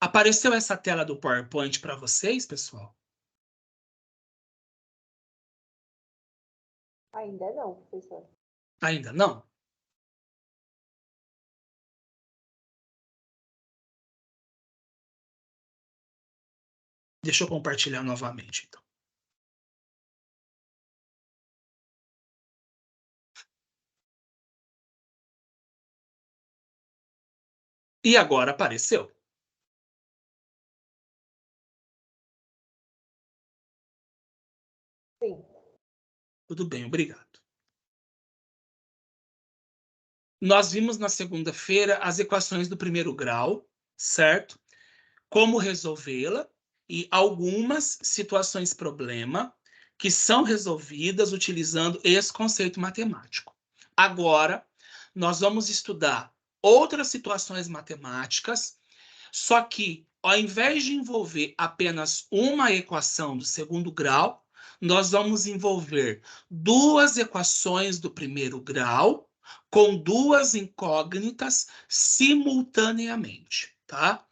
Apareceu essa tela do PowerPoint para vocês, pessoal? Ainda não, professor. Ainda não? Deixa eu compartilhar novamente, então. E agora apareceu. Sim. Tudo bem, obrigado. Nós vimos na segunda-feira as equações do primeiro grau, certo? Como resolvê-la e algumas situações problema que são resolvidas utilizando esse conceito matemático. Agora, nós vamos estudar outras situações matemáticas, só que ao invés de envolver apenas uma equação do segundo grau, nós vamos envolver duas equações do primeiro grau com duas incógnitas simultaneamente, tá?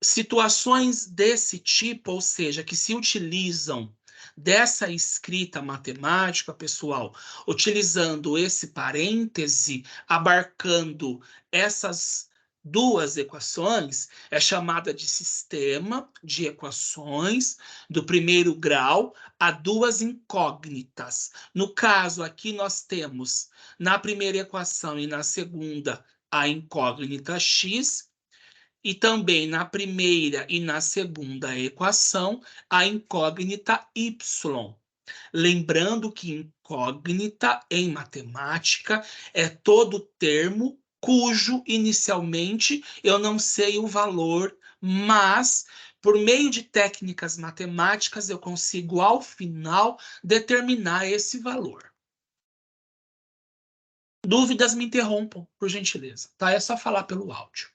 Situações desse tipo, ou seja, que se utilizam dessa escrita matemática, pessoal, utilizando esse parêntese, abarcando essas duas equações, é chamada de sistema de equações do primeiro grau a duas incógnitas. No caso, aqui nós temos na primeira equação e na segunda a incógnita x, e também na primeira e na segunda equação, a incógnita y. Lembrando que incógnita em matemática é todo termo cujo inicialmente eu não sei o valor, mas por meio de técnicas matemáticas eu consigo ao final determinar esse valor. Dúvidas me interrompam, por gentileza, tá? É só falar pelo áudio.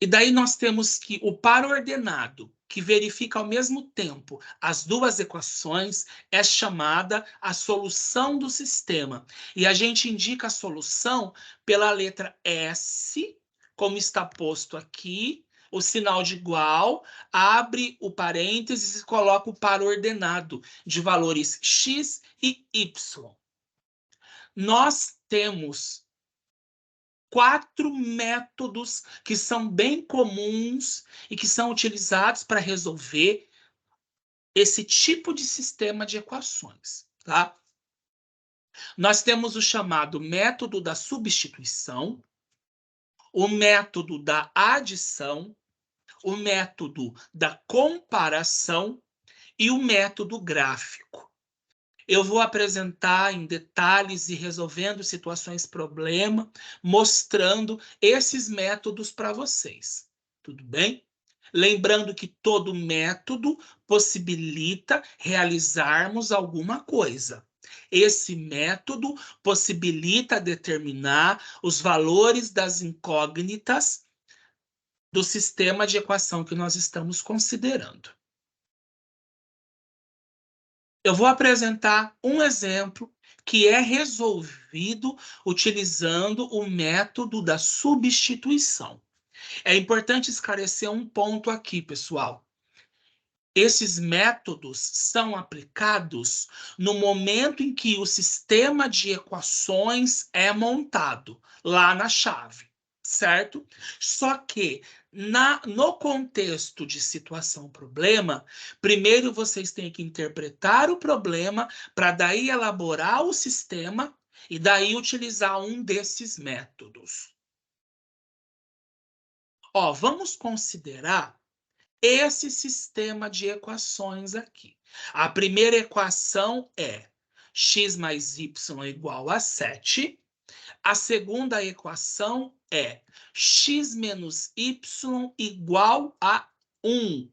E daí nós temos que o par ordenado, que verifica ao mesmo tempo as duas equações, é chamada a solução do sistema. E a gente indica a solução pela letra S, como está posto aqui, o sinal de igual, abre o parênteses e coloca o par ordenado de valores x e y. Nós temos 4 métodos que são bem comuns e que são utilizados para resolver esse tipo de sistema de equações, tá? Nós temos o chamado método da substituição, o método da adição, o método da comparação e o método gráfico. Eu vou apresentar em detalhes e resolvendo situações problema, mostrando esses métodos para vocês. Tudo bem? Lembrando que todo método possibilita realizarmos alguma coisa. Esse método possibilita determinar os valores das incógnitas do sistema de equação que nós estamos considerando. Eu vou apresentar um exemplo que é resolvido utilizando o método da substituição. É importante esclarecer um ponto aqui, pessoal. Esses métodos são aplicados no momento em que o sistema de equações é montado, lá na chave, certo? Só que no contexto de situação-problema, primeiro vocês têm que interpretar o problema para daí elaborar o sistema e daí utilizar um desses métodos. Ó, vamos considerar esse sistema de equações aqui. A primeira equação é x mais y igual a 7. A segunda equação é x menos y igual a 1.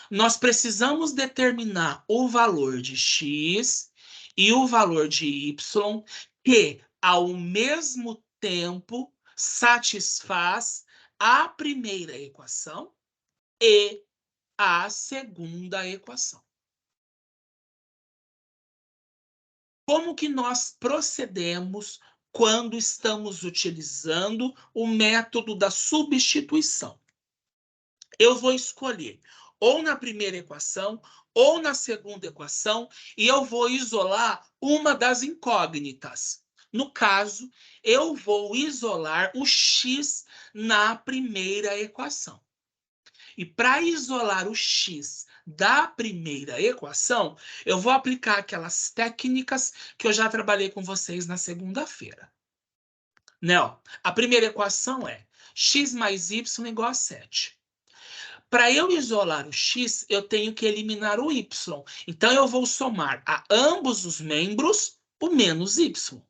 Nós precisamos determinar o valor de x e o valor de y que, ao mesmo tempo, satisfaz a primeira equação e a segunda equação. Como que nós procedemos quando estamos utilizando o método da substituição? Eu vou escolher ou na primeira equação ou na segunda equação e eu vou isolar uma das incógnitas. No caso, eu vou isolar o x na primeira equação. E para isolar o x da primeira equação, eu vou aplicar aquelas técnicas que eu já trabalhei com vocês na segunda-feira. Né? A primeira equação é x mais y igual a 7. Para eu isolar o x, eu tenho que eliminar o y. Então, eu vou somar a ambos os membros o menos y.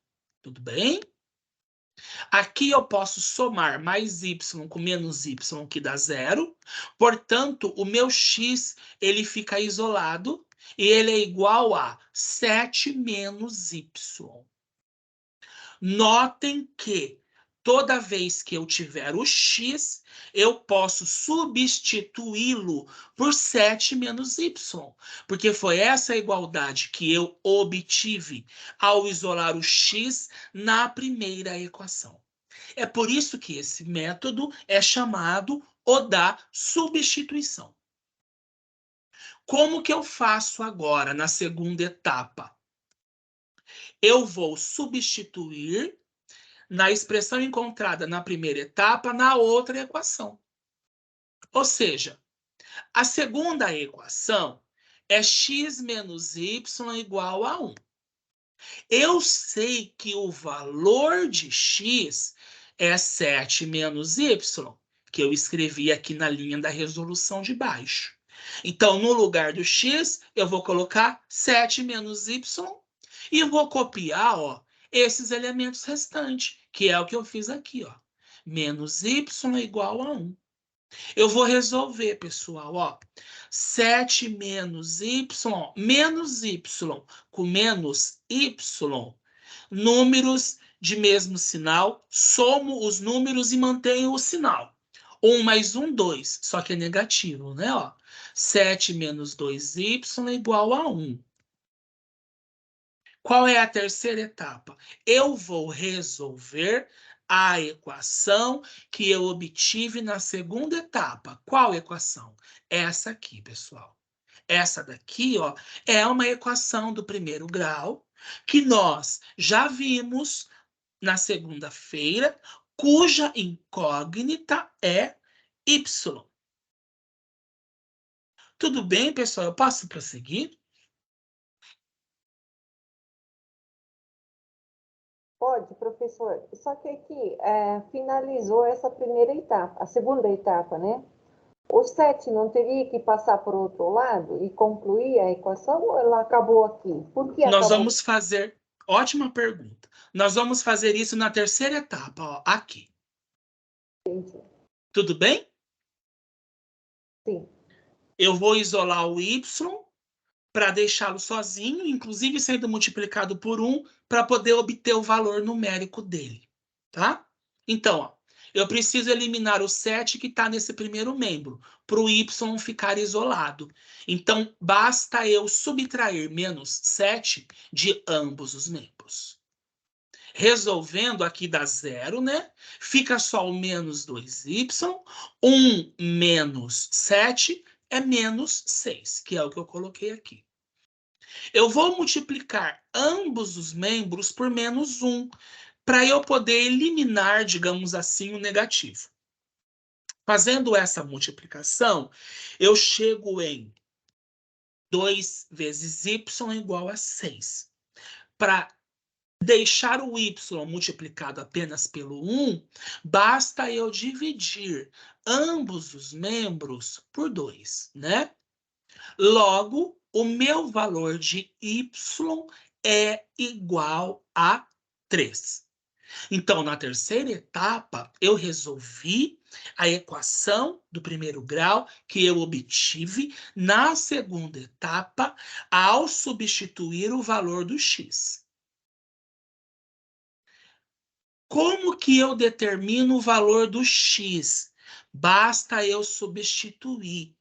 Tudo bem? Aqui eu posso somar mais y com menos y, que dá zero. Portanto, o meu x ele fica isolado e ele é igual a 7 menos y. Notem que toda vez que eu tiver o x, eu posso substituí-lo por 7 menos y, porque foi essa igualdade que eu obtive ao isolar o x na primeira equação. É por isso que esse método é chamado o da substituição. Como que eu faço agora na segunda etapa? Eu vou substituir na expressão encontrada na primeira etapa, na outra equação. Ou seja, a segunda equação é x menos y igual a 1. Eu sei que o valor de x é 7 menos y, que eu escrevi aqui na linha da resolução de baixo. Então, no lugar do x, eu vou colocar 7 menos y e vou copiar, ó, esses elementos restantes, que é o que eu fiz aqui, ó. Menos y igual a 1. Eu vou resolver, pessoal, ó. 7 menos y com menos y, números de mesmo sinal, somo os números e mantenho o sinal. 1 mais 1, 2, só que é negativo, né? Ó. 7 menos 2y igual a 1. Qual é a terceira etapa? Eu vou resolver a equação que eu obtive na segunda etapa. Qual equação? Essa aqui, pessoal. Essa daqui, ó, é uma equação do primeiro grau que nós já vimos na segunda-feira, cuja incógnita é y. Tudo bem, pessoal? Eu posso prosseguir? Pode, professor. Só que aqui finalizou essa primeira etapa, a segunda etapa, né? O 7 não teria que passar por outro lado e concluir a equação ou ela acabou aqui? Por que Nós acabou? vamos fazer... Ótima pergunta. Nós vamos fazer isso na terceira etapa, ó, aqui. Entendi. Tudo bem? Sim. Eu vou isolar o y para deixá-lo sozinho, inclusive sendo multiplicado por 1, para poder obter o valor numérico dele, tá? Então, ó, eu preciso eliminar o 7 que está nesse primeiro membro, para o y ficar isolado. Então, basta eu subtrair menos 7 de ambos os membros. Resolvendo aqui dá zero, né? Fica só o menos 2y. 1 menos 7 é menos 6, que é o que eu coloquei aqui. Eu vou multiplicar ambos os membros por menos 1, para eu poder eliminar, digamos assim, o negativo. Fazendo essa multiplicação, eu chego em 2 vezes y igual a 6. Para deixar o y multiplicado apenas pelo 1, basta eu dividir ambos os membros por 2, né? Logo, o meu valor de y é igual a 3. Então, na terceira etapa, eu resolvi a equação do primeiro grau que eu obtive na segunda etapa ao substituir o valor do x. Como que eu determino o valor do x? Basta eu substituir,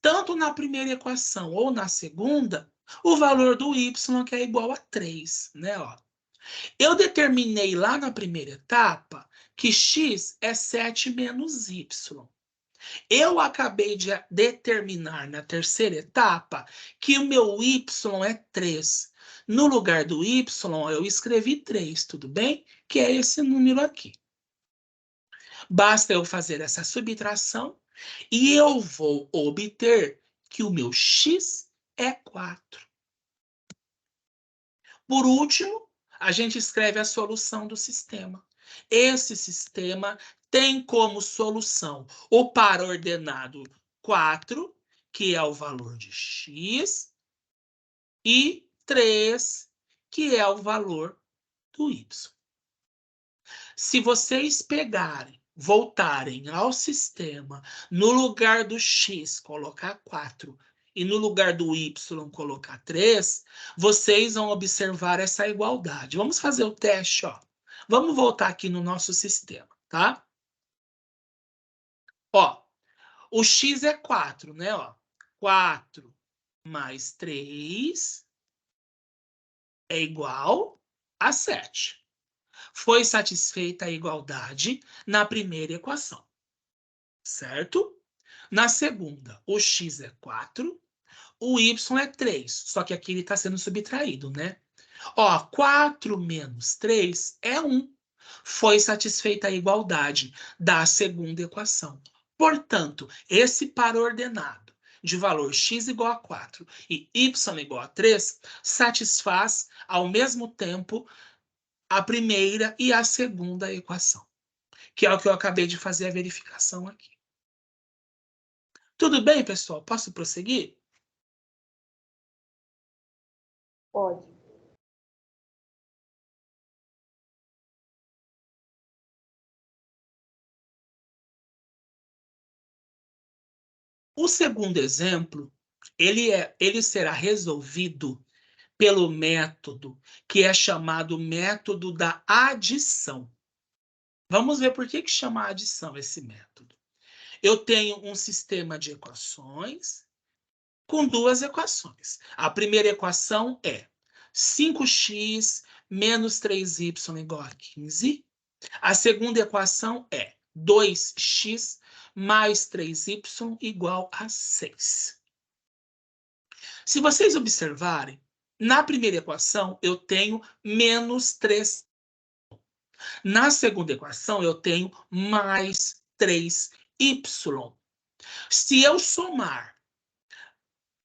tanto na primeira equação ou na segunda, o valor do y, que é igual a 3, né? Ó. Eu determinei lá na primeira etapa que x é 7 menos y. Eu acabei de determinar na terceira etapa que o meu y é 3. No lugar do y, eu escrevi 3, tudo bem? Que é esse número aqui. Basta eu fazer essa subtração e eu vou obter que o meu x é 4. Por último, a gente escreve a solução do sistema. Esse sistema tem como solução o par ordenado 4, que é o valor de x, e 3, que é o valor do y. Se vocês pegarem, voltarem ao sistema, no lugar do x, colocar 4, e no lugar do y, colocar 3, vocês vão observar essa igualdade. Vamos fazer o teste, ó. Vamos voltar aqui no nosso sistema, tá? Ó, o x é 4, né? Ó, 4 mais 3 é igual a 7. Foi satisfeita a igualdade na primeira equação, certo? Na segunda, o x é 4, o y é 3, só que aqui ele está sendo subtraído, né? Ó, 4 menos 3 é 1. Foi satisfeita a igualdade da segunda equação. Portanto, esse par ordenado de valor x igual a 4 e y igual a 3 satisfaz, ao mesmo tempo, a primeira e a segunda equação, que é o que eu acabei de fazer a verificação aqui. Tudo bem, pessoal? Posso prosseguir? Pode. O segundo exemplo, ele será resolvido pelo método que é chamado método da adição. Vamos ver por que chama adição esse método. Eu tenho um sistema de equações com duas equações. A primeira equação é 5x menos 3y igual a 15. A segunda equação é 2x mais 3y igual a 6. Se vocês observarem, na primeira equação eu tenho menos 3. Na segunda equação eu tenho mais 3y. Se eu somar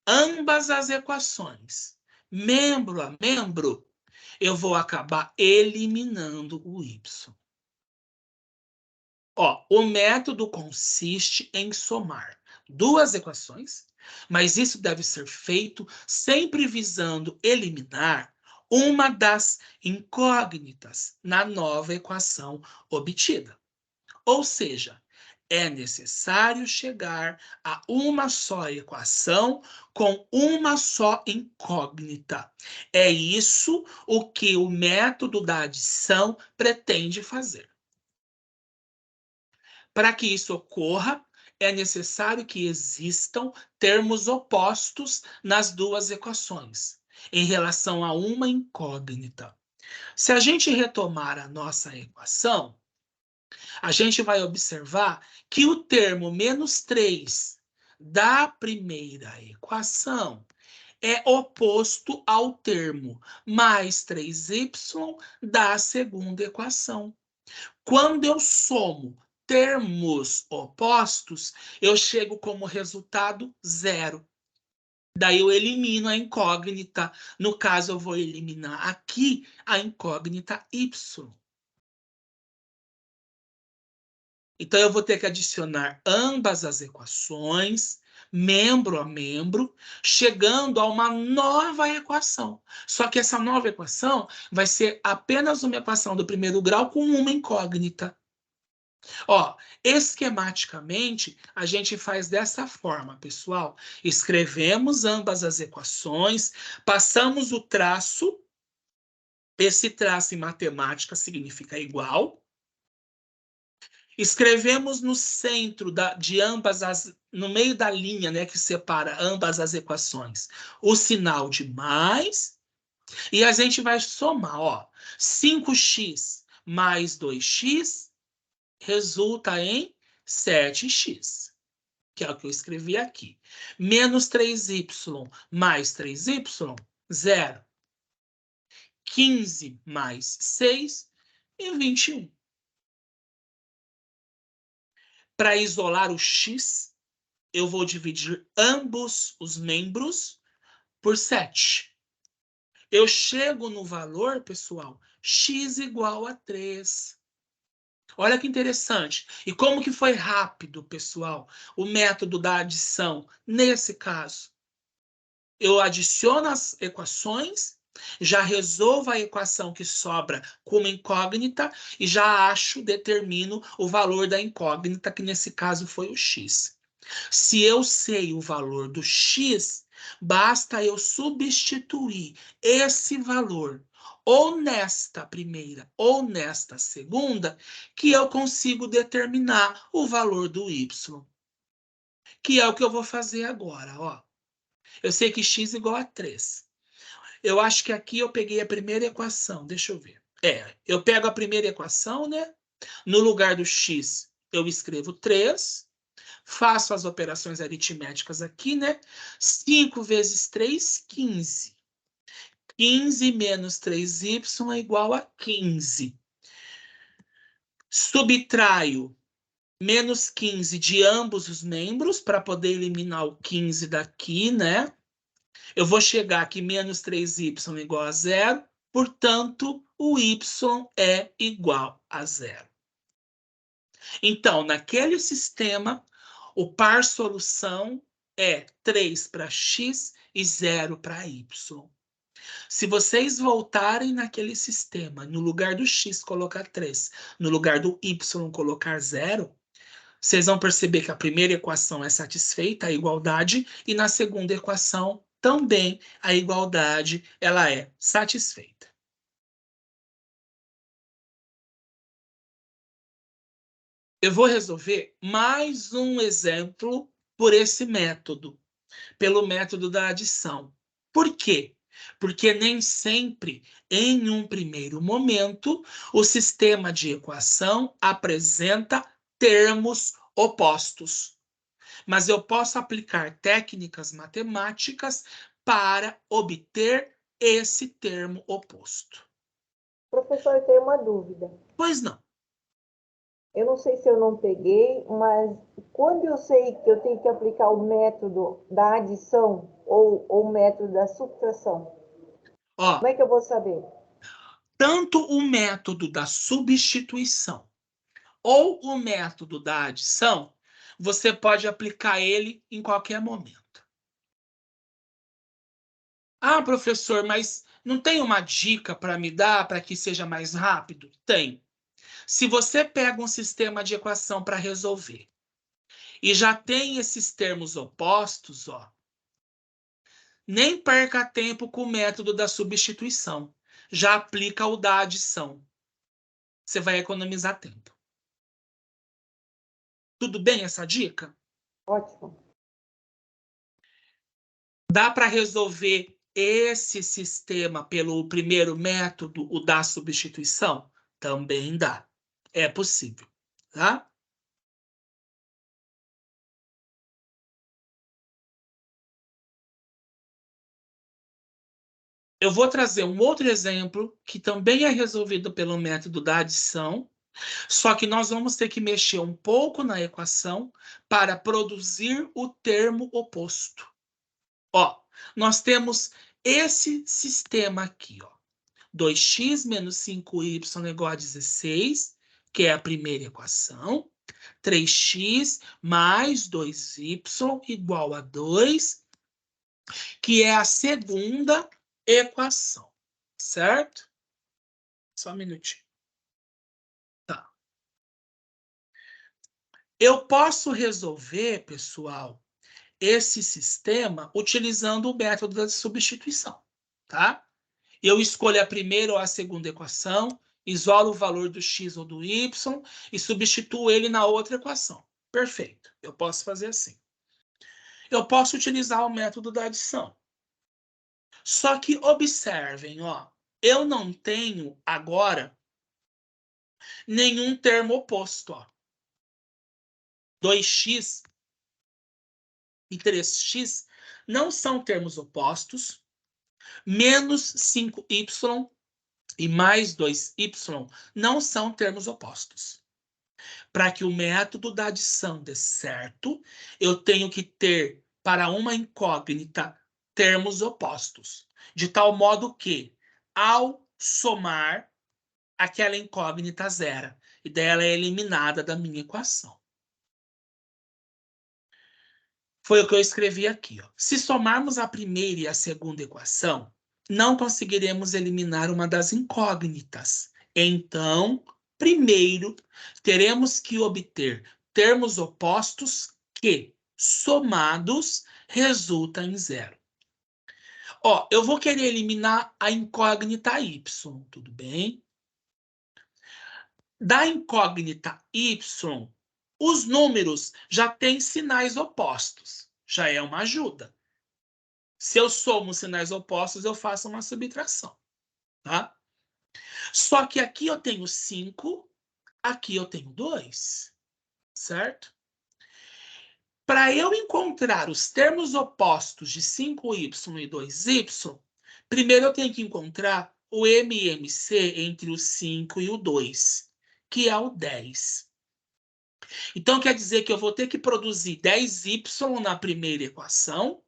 ambas as equações, membro a membro, eu vou acabar eliminando o y. Ó, o método consiste em somar duas equações, mas isso deve ser feito sempre visando eliminar uma das incógnitas na nova equação obtida. Ou seja, é necessário chegar a uma só equação com uma só incógnita. É isso o que o método da adição pretende fazer. Para que isso ocorra, é necessário que existam termos opostos nas duas equações, em relação a uma incógnita. Se a gente retomar a nossa equação, a gente vai observar que o termo menos 3 da primeira equação é oposto ao termo mais 3y da segunda equação. Quando eu somo termos opostos, eu chego como resultado 0. Daí eu elimino a incógnita. No caso, eu vou eliminar aqui a incógnita y. Então, eu vou ter que adicionar ambas as equações, membro a membro, chegando a uma nova equação. Só que essa nova equação vai ser apenas uma equação do primeiro grau com uma incógnita. Ó, esquematicamente, a gente faz dessa forma, pessoal. Escrevemos ambas as equações, passamos o traço. Esse traço em matemática significa igual. Escrevemos no centro de ambas no meio da linha, né, que separa ambas as equações, o sinal de mais, e a gente vai somar, ó, 5x mais 2x resulta em 7x, que é o que eu escrevi aqui. Menos 3y mais 3y, 0. 15 mais 6 e 21. Para isolar o x, eu vou dividir ambos os membros por 7. Eu chego no valor, pessoal, x igual a 3. Olha que interessante. E como que foi rápido, pessoal, o método da adição nesse caso? Eu adiciono as equações, já resolvo a equação que sobra como incógnita e já determino o valor da incógnita, que nesse caso foi o x. Se eu sei o valor do x, basta eu substituir esse valor ou nesta primeira ou nesta segunda, que eu consigo determinar o valor do y. Que é o que eu vou fazer agora, ó. Eu sei que x igual a 3. Eu acho que aqui eu peguei a primeira equação. Deixa eu ver. Eu pego a primeira equação, né? No lugar do x, eu escrevo 3. Faço as operações aritméticas aqui, né? 5 vezes 3, 15. 15 menos 3y é igual a 15. Subtraio menos 15 de ambos os membros para poder eliminar o 15 daqui, né? Eu vou chegar aqui, menos 3y igual a 0, portanto, o y é igual a 0. Então, naquele sistema, o par solução é 3 para x e 0 para y. Se vocês voltarem naquele sistema, no lugar do x colocar 3, no lugar do y colocar 0, vocês vão perceber que a primeira equação é satisfeita, a igualdade, e na segunda equação também a igualdade ela é satisfeita. Eu vou resolver mais um exemplo por esse método, pelo método da adição. Por quê? Porque nem sempre, em um primeiro momento, o sistema de equação apresenta termos opostos. Mas eu posso aplicar técnicas matemáticas para obter esse termo oposto. Professor, eu tenho uma dúvida. Pois não. Eu não sei se eu não peguei, mas quando eu sei que eu tenho que aplicar o método da adição ou o método da subtração, Ó, como é que eu vou saber? tanto o método da substituição ou o método da adição, você pode aplicar ele em qualquer momento. Ah, professor, mas não tem uma dica para me dar para que seja mais rápido? Tem. Se você pega um sistema de equação para resolver e já tem esses termos opostos, ó, nem perca tempo com o método da substituição. Já aplica o da adição. Você vai economizar tempo. Tudo bem essa dica? Ótimo. Dá para resolver esse sistema pelo primeiro método, o da substituição? Também dá. É possível, tá? Eu vou trazer um outro exemplo que também é resolvido pelo método da adição, só que nós vamos ter que mexer um pouco na equação para produzir o termo oposto. Ó, nós temos esse sistema aqui, ó. 2x menos 5y igual a 16, que é a primeira equação. 3x mais 2y igual a 2, que é a segunda equação, certo? Só um minutinho. Tá. Eu posso resolver, pessoal, esse sistema utilizando o método da substituição, tá? Eu escolho a primeira ou a segunda equação isolo o valor do x ou do y e substituo ele na outra equação. Perfeito. Eu posso fazer assim. Eu posso utilizar o método da adição. Só que observem, ó, eu não tenho agora nenhum termo oposto, ó. 2x e 3x não são termos opostos, menos 5y e mais 2y não são termos opostos. Para que o método da adição dê certo, eu tenho que ter, para uma incógnita, termos opostos. De tal modo que, ao somar, aquela incógnita zera. E daí ela é eliminada da minha equação. Foi o que eu escrevi aqui. Ó. Se somarmos a primeira e a segunda equação, não conseguiremos eliminar uma das incógnitas. Então, primeiro, teremos que obter termos opostos que, somados, resultam em zero. Ó, eu vou querer eliminar a incógnita y, tudo bem? Da incógnita y, os números já têm sinais opostos. Já é uma ajuda. Se eu somo sinais opostos, eu faço uma subtração. Tá? Só que aqui eu tenho 5, aqui eu tenho 2. Certo? Para eu encontrar os termos opostos de 5y e 2y, primeiro eu tenho que encontrar o MMC entre o 5 e o 2, que é o 10. Então, quer dizer que eu vou ter que produzir 10y na primeira equação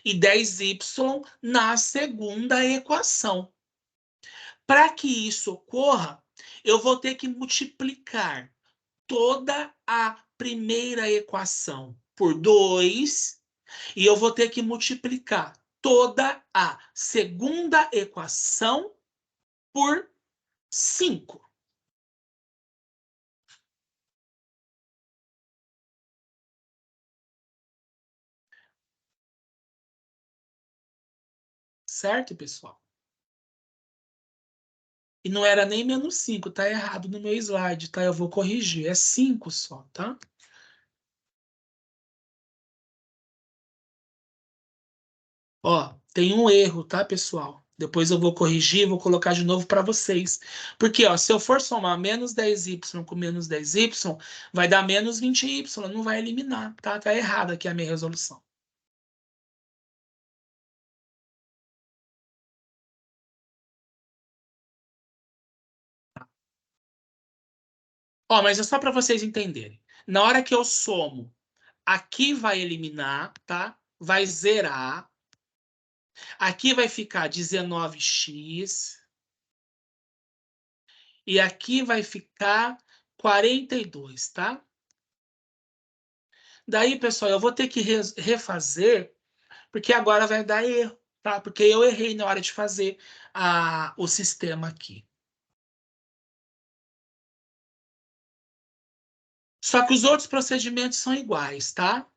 e 10y na segunda equação. Para que isso ocorra, eu vou ter que multiplicar toda a primeira equação por 2 e eu vou ter que multiplicar toda a segunda equação por 5. Certo, pessoal? E não era nem menos 5, tá errado no meu slide, tá? Eu vou corrigir, é 5 só, tá? Ó, tem um erro, tá, pessoal? Depois eu vou corrigir, vou colocar de novo para vocês. Porque, ó, se eu for somar menos 10y com menos 10y, vai dar menos 20y, não vai eliminar, tá? Tá errado aqui a minha resolução. Ó, mas é só para vocês entenderem. Na hora que eu somo, aqui vai eliminar, tá? Vai zerar. Aqui vai ficar 19x. E aqui vai ficar 42, tá? Daí, pessoal, eu vou ter que refazer, porque agora vai dar erro, tá? Porque eu errei na hora de fazer o sistema aqui. Só que os outros procedimentos são iguais, tá?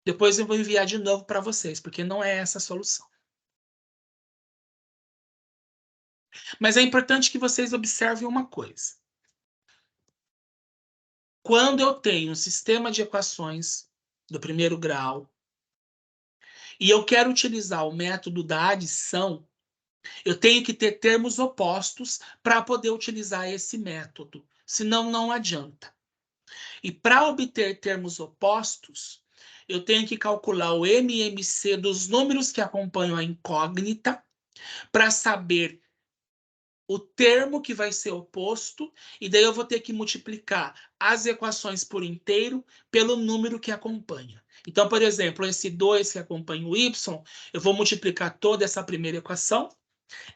Depois eu vou enviar de novo para vocês, porque não é essa a solução. Mas é importante que vocês observem uma coisa. Quando eu tenho um sistema de equações do primeiro grau e eu quero utilizar o método da adição, eu tenho que ter termos opostos para poder utilizar esse método, senão não adianta. E para obter termos opostos, eu tenho que calcular o MMC dos números que acompanham a incógnita para saber o termo que vai ser oposto, e daí eu vou ter que multiplicar as equações por inteiro pelo número que acompanha. Então, por exemplo, esse 2 que acompanha o y, eu vou multiplicar toda essa primeira equação.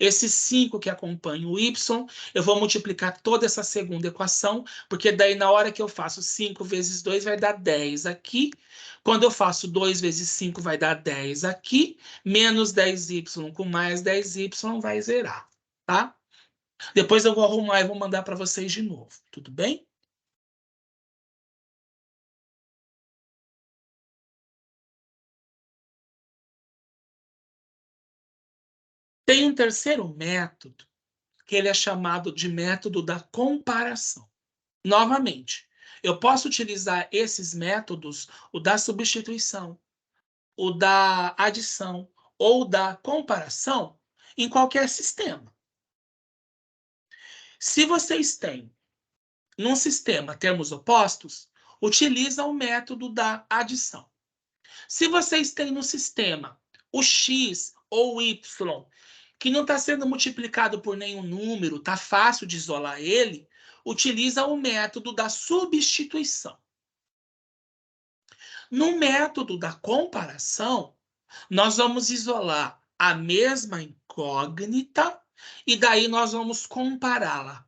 Esse 5 que acompanha o y, eu vou multiplicar toda essa segunda equação, porque daí na hora que eu faço 5 vezes 2 vai dar 10 aqui. Quando eu faço 2 vezes 5 vai dar 10 aqui. Menos 10y com mais 10y vai zerar, tá? Depois eu vou arrumar e vou mandar para vocês de novo, tudo bem? Tem um terceiro método que ele é chamado de método da comparação. Novamente, eu posso utilizar esses métodos, o da substituição, o da adição ou da comparação, em qualquer sistema. Se vocês têm num sistema termos opostos, utiliza o método da adição. Se vocês têm no sistema o x ou o y, que não está sendo multiplicado por nenhum número, está fácil de isolar ele, utiliza o método da substituição. No método da comparação, nós vamos isolar a mesma incógnita e daí nós vamos compará-la,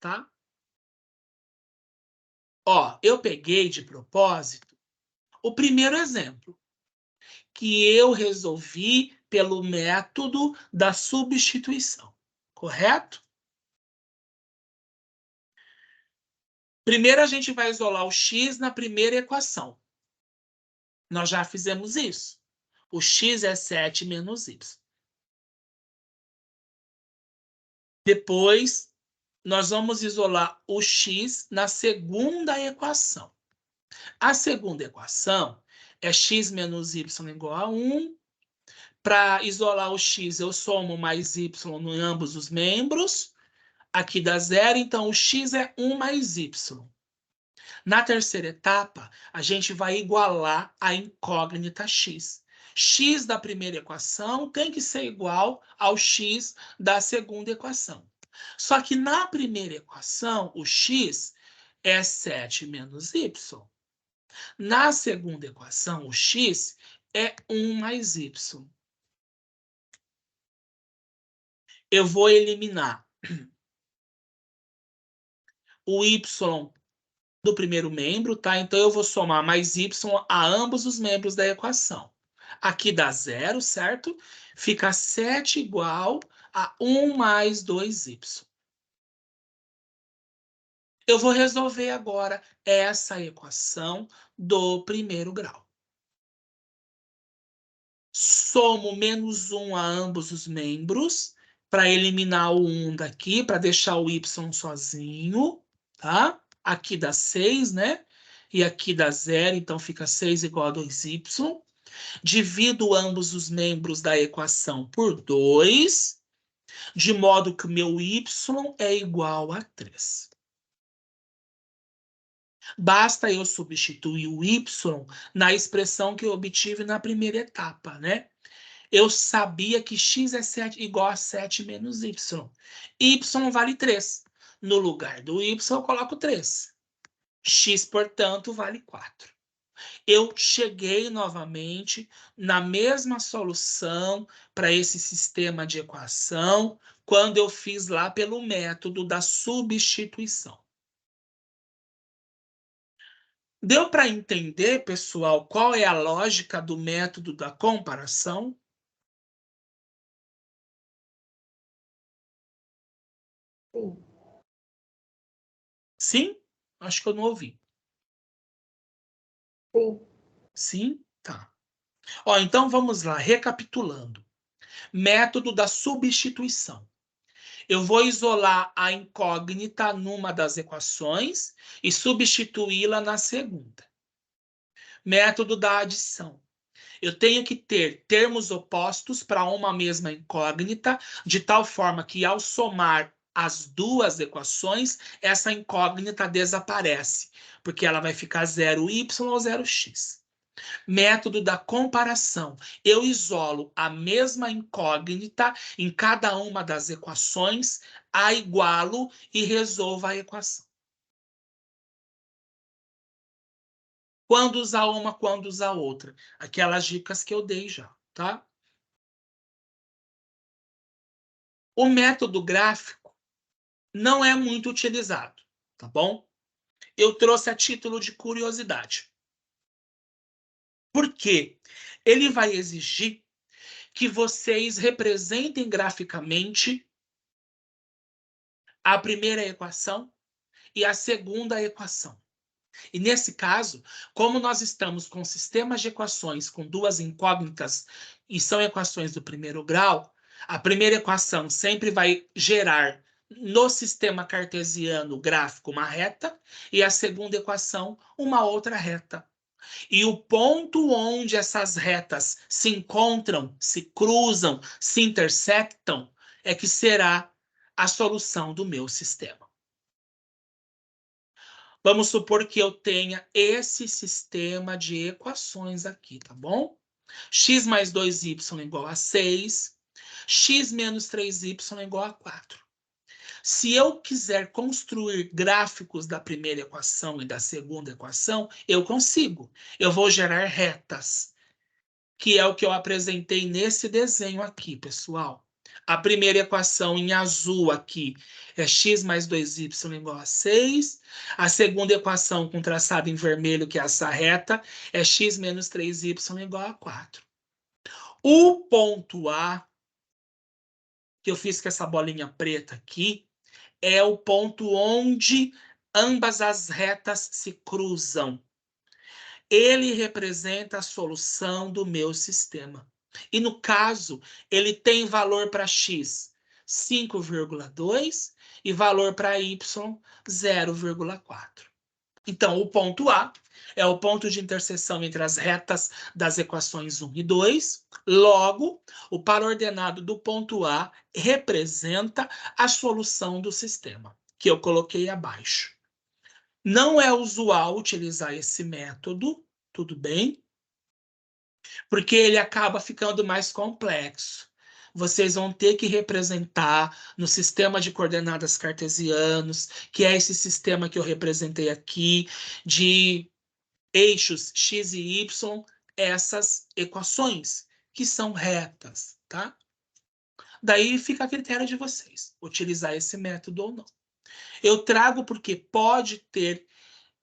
tá? Ó, eu peguei de propósito o primeiro exemplo, que eu resolvi pelo método da substituição, correto? Primeiro a gente vai isolar o x na primeira equação. Nós já fizemos isso. O x é 7 menos y. Depois, nós vamos isolar o x na segunda equação. A segunda equação é x menos y igual a 1. Para isolar o x, eu somo mais y em ambos os membros. Aqui dá 0, então o x é 1 mais y. Na terceira etapa, a gente vai igualar a incógnita x. X da primeira equação tem que ser igual ao x da segunda equação. Só que na primeira equação, o x é 7 menos y. Na segunda equação, o x é 1 mais y. Eu vou eliminar o y do primeiro membro, tá? Então, eu vou somar mais y a ambos os membros da equação. Aqui dá 0, certo? Fica 7 igual a 1 mais 2y. Eu vou resolver agora essa equação do primeiro grau. Somo menos 1 a ambos os membros, para eliminar o 1 daqui, para deixar o y sozinho, tá? Aqui dá 6, né? E aqui dá 0, então fica 6 igual a 2y. Divido ambos os membros da equação por 2, de modo que o meu y é igual a 3. Basta eu substituir o y na expressão que eu obtive na primeira etapa, né? Eu sabia que x é 7, igual a 7 menos y. Y vale 3. No lugar do y, eu coloco 3. X, portanto, vale 4. Eu cheguei novamente na mesma solução para esse sistema de equação quando eu fiz lá pelo método da substituição. Deu para entender, pessoal, qual é a lógica do método da comparação? Sim. Sim? Acho que eu não ouvi. Sim. Sim? Tá. Ó, então vamos lá, recapitulando. Método da substituição. Eu vou isolar a incógnita numa das equações e substituí-la na segunda. Método da adição. Eu tenho que ter termos opostos para uma mesma incógnita, de tal forma que, ao somar as duas equações, essa incógnita desaparece, porque ela vai ficar 0y ou 0x. Método da comparação. Eu isolo a mesma incógnita em cada uma das equações, a igualo e resolvo a equação. Quando usar uma, quando usar outra. Aquelas dicas que eu dei já, tá? O método gráfico não é muito utilizado, tá bom? Eu trouxe a título de curiosidade. Por quê? Ele vai exigir que vocês representem graficamente a primeira equação e a segunda equação. E nesse caso, como nós estamos com sistemas de equações com duas incógnitas e são equações do primeiro grau, A primeira equação sempre vai gerar no sistema cartesiano gráfico uma reta e a segunda equação uma outra reta. E o ponto onde essas retas se encontram, se cruzam, se intersectam, é que será a solução do meu sistema. Vamos supor que eu tenha esse sistema de equações aqui, tá bom? X mais 2y igual a 6, x menos 3y igual a 4. Se eu quiser construir gráficos da primeira equação e da segunda equação, eu consigo. Eu vou gerar retas, que é o que eu apresentei nesse desenho aqui, pessoal. A primeira equação em azul aqui é x mais 2y igual a 6. A segunda equação com traçado em vermelho, que é essa reta, é x menos 3y igual a 4. O ponto A, que eu fiz com essa bolinha preta aqui, é o ponto onde ambas as retas se cruzam. Ele representa a solução do meu sistema. E no caso, ele tem valor para x 5,2 e valor para y 0,4. Então, o ponto A é o ponto de interseção entre as retas das equações 1 e 2. Logo, o par ordenado do ponto A representa a solução do sistema, que eu coloquei abaixo. Não é usual utilizar esse método, tudo bem? Porque ele acaba ficando mais complexo. Vocês vão ter que representar no sistema de coordenadas cartesianos, que é esse sistema que eu representei aqui, de eixos x e y, essas equações, que são retas, tá? Daí fica a critério de vocês, utilizar esse método ou não. Eu trago porque pode ter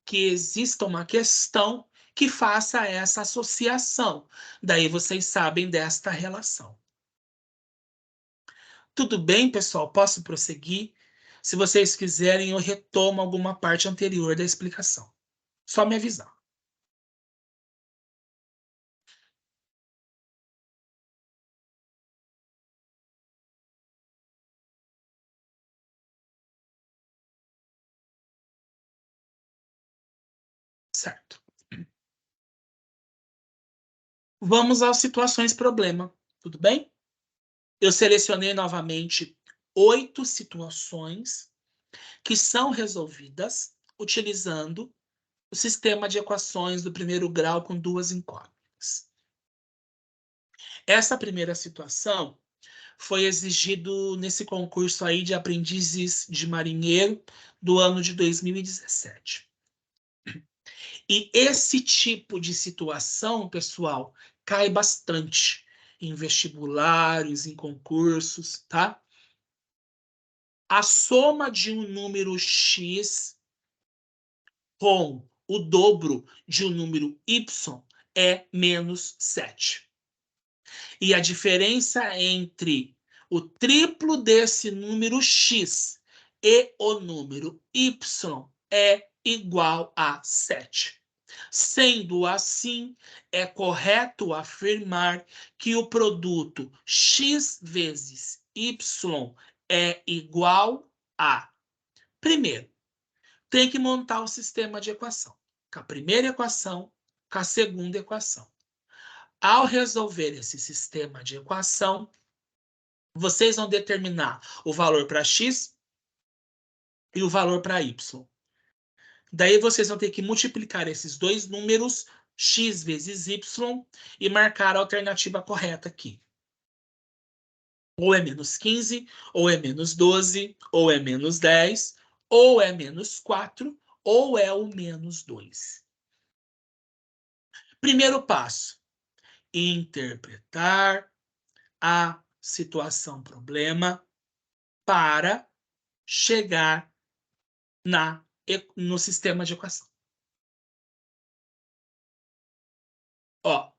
que exista uma questão que faça essa associação. Daí vocês sabem desta relação. Tudo bem, pessoal? Posso prosseguir? Se vocês quiserem, eu retomo alguma parte anterior da explicação. Só me avisar. Certo. Vamos às situações problema. Tudo bem? Eu selecionei novamente 8 situações que são resolvidas utilizando o sistema de equações do primeiro grau com duas incógnitas. Essa primeira situação foi exigido nesse concurso aí de aprendizes de marinheiro do ano de 2017. E esse tipo de situação, pessoal, cai bastante em vestibulares, em concursos, tá? A soma de um número x com o dobro de um número y é menos 7. E a diferença entre o triplo desse número x e o número y é igual a 7. Sendo assim, é correto afirmar que o produto x vezes y é igual a... Primeiro, tem que montar o sistema de equação. Com a primeira equação, com a segunda equação. Ao resolver esse sistema de equação, vocês vão determinar o valor para x e o valor para y. Daí vocês vão ter que multiplicar esses dois números, x vezes y, e marcar a alternativa correta aqui. Ou é menos 15, ou é menos 12, ou é menos 10, ou é menos 4, ou é o menos 2. Primeiro passo, interpretar a situação problema para chegar no sistema de equação. Ó,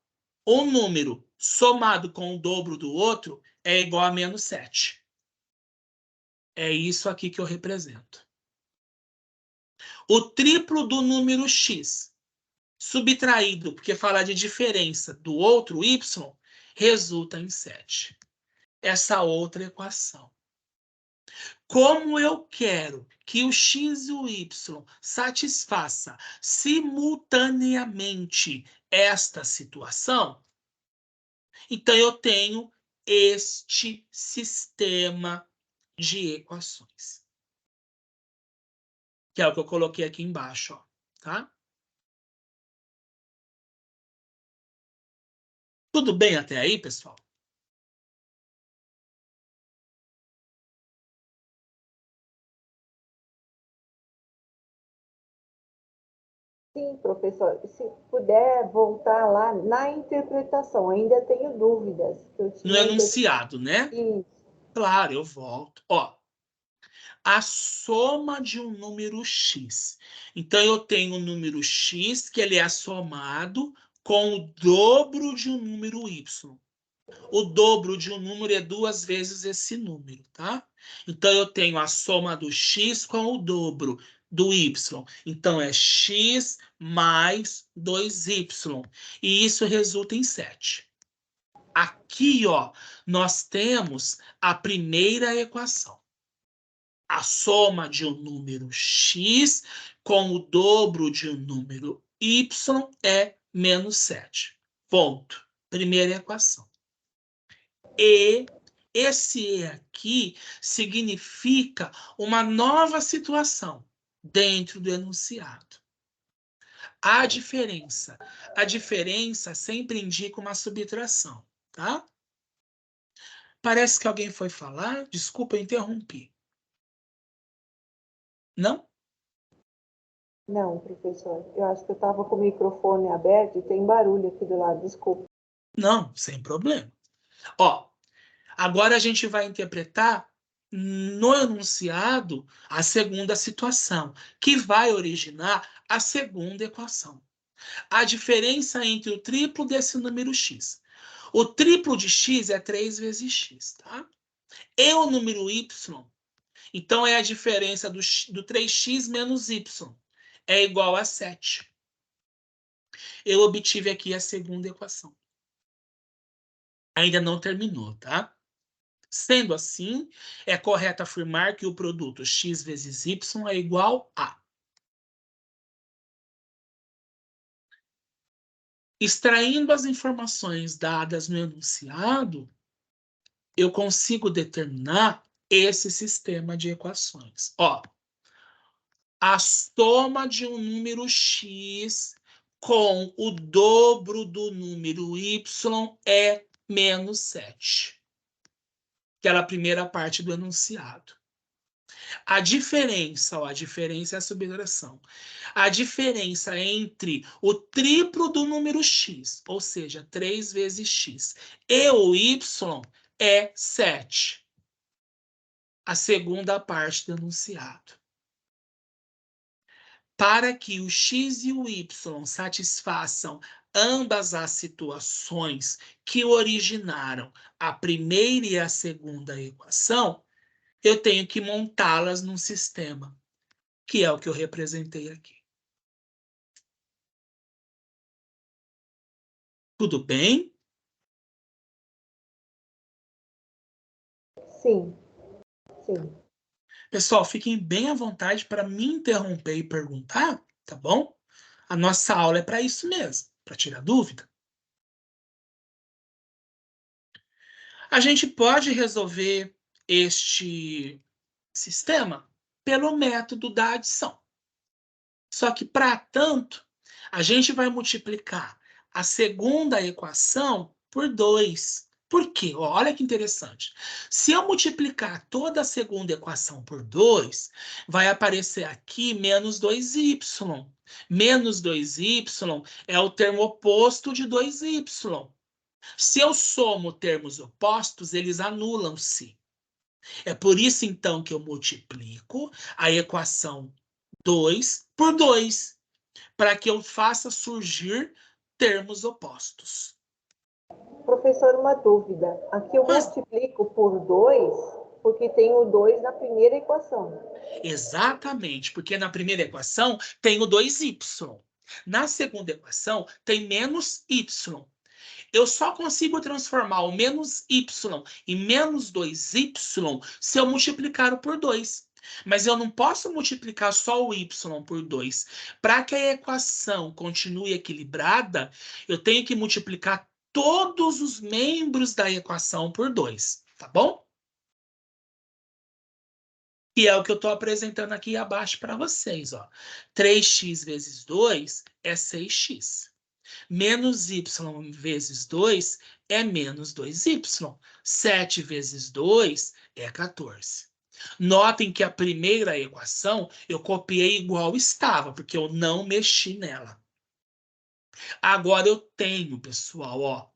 um número somado com o dobro do outro é igual a menos 7. É isso aqui que eu represento. O triplo do número x, subtraído, porque fala de diferença do outro y, resulta em 7. essa outra equação. Como eu quero que o x e o y satisfaça simultaneamente esta situação, então eu tenho este sistema de equações, que é o que eu coloquei aqui embaixo, ó, tá? Tudo bem até aí, pessoal? Sim, professor. Se puder voltar lá na interpretação, ainda tenho dúvidas que eu No tinha. enunciado, né? Isso. Claro, eu volto. Ó, a soma de um número x. Então, eu tenho um número x que ele é somado com o dobro de um número y. O dobro de um número é 2 vezes esse número, tá? Então, eu tenho a soma do x com o dobro do y. Então, é x mais 2y. E isso resulta em 7. Aqui, ó, nós temos a primeira equação. A soma de um número x com o dobro de um número y é menos 7. Ponto. Primeira equação. E esse E aqui significa uma nova situação dentro do enunciado. A diferença sempre indica uma subtração, tá? Parece que alguém foi falar. Desculpa, eu interrompi. Não? Não, professor. Eu acho que eu estava com o microfone aberto e tem barulho aqui do lado. Desculpa. Não, sem problema. Ó, agora a gente vai interpretar no enunciado a segunda situação, que vai originar a segunda equação. A diferença entre o triplo desse número x. O triplo de x é 3 vezes x, tá? E o número y, então é a diferença do 3x menos y. É igual a 7. Eu obtive aqui a segunda equação. Ainda não terminou, tá? Sendo assim, é correto afirmar que o produto x vezes y é igual a. Extraindo as informações dadas no enunciado, eu consigo determinar esse sistema de equações. Ó, a soma de um número x com o dobro do número y é menos 7. Aquela primeira parte do enunciado. A diferença é a subtração. A diferença entre o triplo do número x, ou seja, 3 vezes x, e o y é 7. A segunda parte do enunciado. Para que o x e o y satisfaçam ambas as situações que originaram a primeira e a segunda equação, eu tenho que montá-las num sistema, que é o que eu representei aqui. Tudo bem? Sim, sim. Pessoal, fiquem bem à vontade para me interromper e perguntar, tá bom? A nossa aula é para isso mesmo, para tirar dúvida. A gente pode resolver este sistema pelo método da adição. Só que, para tanto, a gente vai multiplicar a segunda equação por 2. Por quê? Olha que interessante. Se eu multiplicar toda a segunda equação por 2, vai aparecer aqui menos 2y. Menos 2y é o termo oposto de 2y. Se eu somo termos opostos, eles anulam-se. É por isso, então, que eu multiplico a equação 2 por 2, para que eu faça surgir termos opostos. Professor, uma dúvida. Aqui eu Mas, multiplico por 2, porque tem o 2 na primeira equação. exatamente, porque na primeira equação tem o 2y. Na segunda equação tem menos y. Eu só consigo transformar o menos y em menos 2y se eu multiplicar por 2. Mas eu não posso multiplicar só o y por 2. Para que a equação continue equilibrada, eu tenho que multiplicar todos os membros da equação por 2, tá bom? E é o que eu estou apresentando aqui abaixo para vocês, ó. 3x vezes 2 é 6x. Menos y vezes 2 é menos 2y. 7 vezes 2 é 14. Notem que a primeira equação eu copiei igual estava, porque eu não mexi nela. Agora eu tenho, pessoal, ó,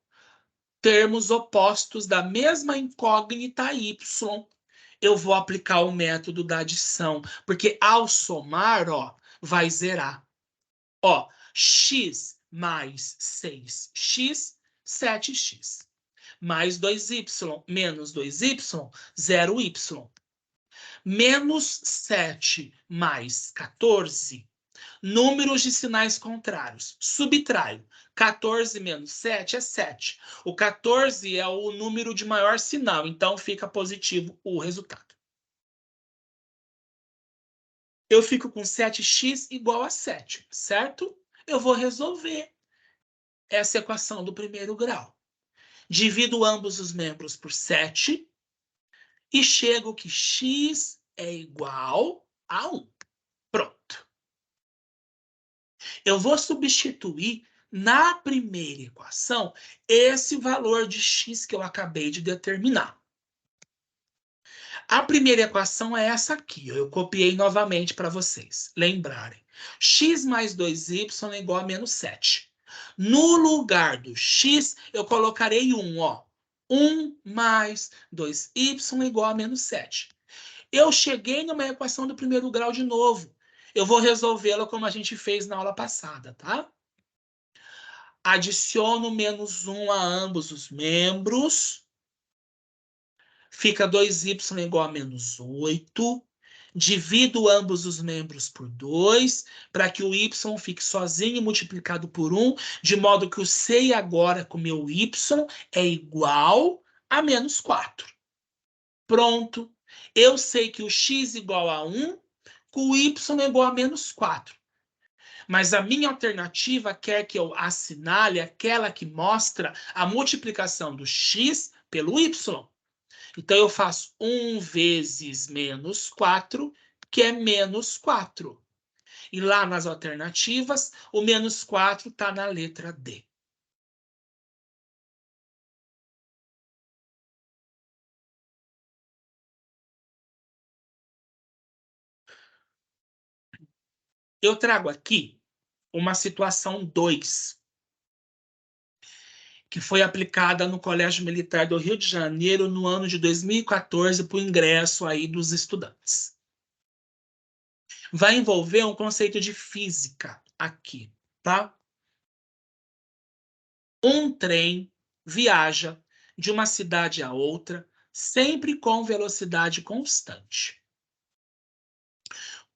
termos opostos da mesma incógnita y. Eu vou aplicar o método da adição, porque ao somar, ó, vai zerar. Ó, x mais 6x, 7x. Mais 2y menos 2y, 0y. Menos 7 mais 14. Números de sinais contrários. Subtraio. 14 menos 7 é 7. O 14 é o número de maior sinal, então fica positivo o resultado. Eu fico com 7x igual a 7, certo? Eu vou resolver essa equação do primeiro grau. Divido ambos os membros por 7 e chego que x é igual a 1. Pronto. Eu vou substituir na primeira equação esse valor de x que eu acabei de determinar. A primeira equação é essa aqui. Eu copiei novamente para vocês lembrarem. X mais 2y é igual a menos 7. No lugar do x, eu colocarei 1, ó. 1 mais 2y igual a menos 7. Eu cheguei numa equação do primeiro grau de novo. Eu vou resolvê-la como a gente fez na aula passada, tá? Adiciono menos 1 a ambos os membros. Fica 2y igual a menos 8. Divido ambos os membros por 2, para que o y fique sozinho multiplicado por 1, de modo que o c agora com meu y é igual a menos 4. Pronto. Eu sei que o x igual a 1, com o y igual a menos 4. Mas a minha alternativa quer que eu assinale aquela que mostra a multiplicação do x pelo y. Então, eu faço 1 vezes menos 4, que é menos 4. E lá nas alternativas, o menos 4 está na letra D. Eu trago aqui uma situação 2, que foi aplicada no Colégio Militar do Rio de Janeiro no ano de 2014 para o ingresso aí dos estudantes. Vai envolver um conceito de física aqui, tá? Um trem viaja de uma cidade a outra, sempre com velocidade constante.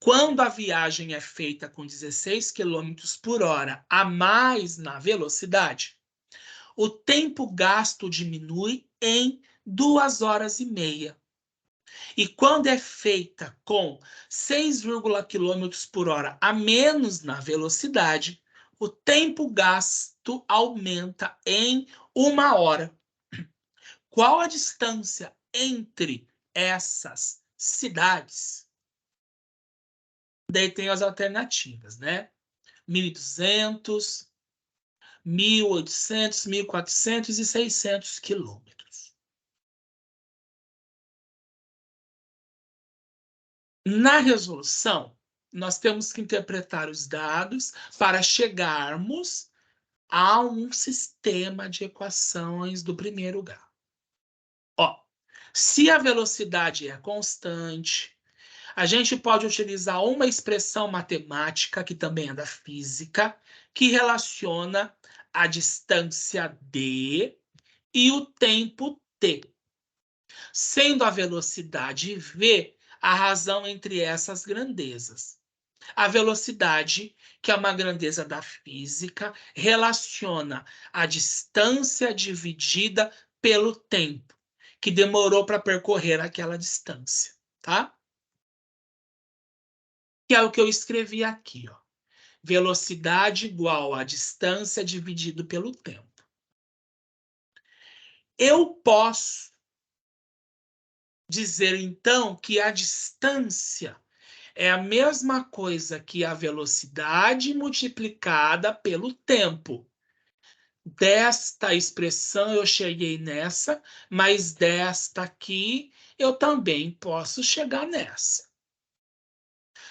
Quando a viagem é feita com 16 km por hora a mais na velocidade, o tempo gasto diminui em 2 horas e meia. E quando é feita com 6, km por hora a menos na velocidade, o tempo gasto aumenta em 1 hora. Qual a distância entre essas cidades? Daí tem as alternativas, né? 1.200, 1.800, 1.400 e 600 quilômetros. Na resolução, nós temos que interpretar os dados para chegarmos a um sistema de equações do primeiro grau. Ó, se a velocidade é constante, a gente pode utilizar uma expressão matemática, que também é da física, que relaciona a distância d e o tempo t. Sendo a velocidade v a razão entre essas grandezas. A velocidade, que é uma grandeza da física, relaciona a distância dividida pelo tempo que demorou para percorrer aquela distância, tá? Que é o que eu escrevi aqui, ó. Velocidade igual a distância dividido pelo tempo. Eu posso dizer, então, que a distância é a mesma coisa que a velocidade multiplicada pelo tempo. Desta expressão eu cheguei nessa, mas desta aqui eu também posso chegar nessa.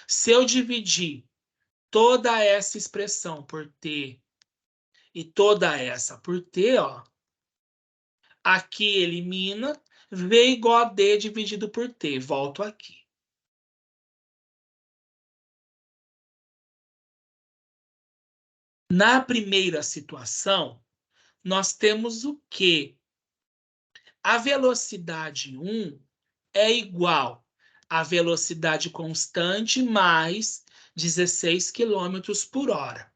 Se eu dividir toda essa expressão por t e toda essa por t, ó, aqui elimina, v igual a d dividido por t. Volto aqui. Na primeira situação, nós temos o quê? A velocidade 1 é igual à velocidade constante mais 16 km por hora.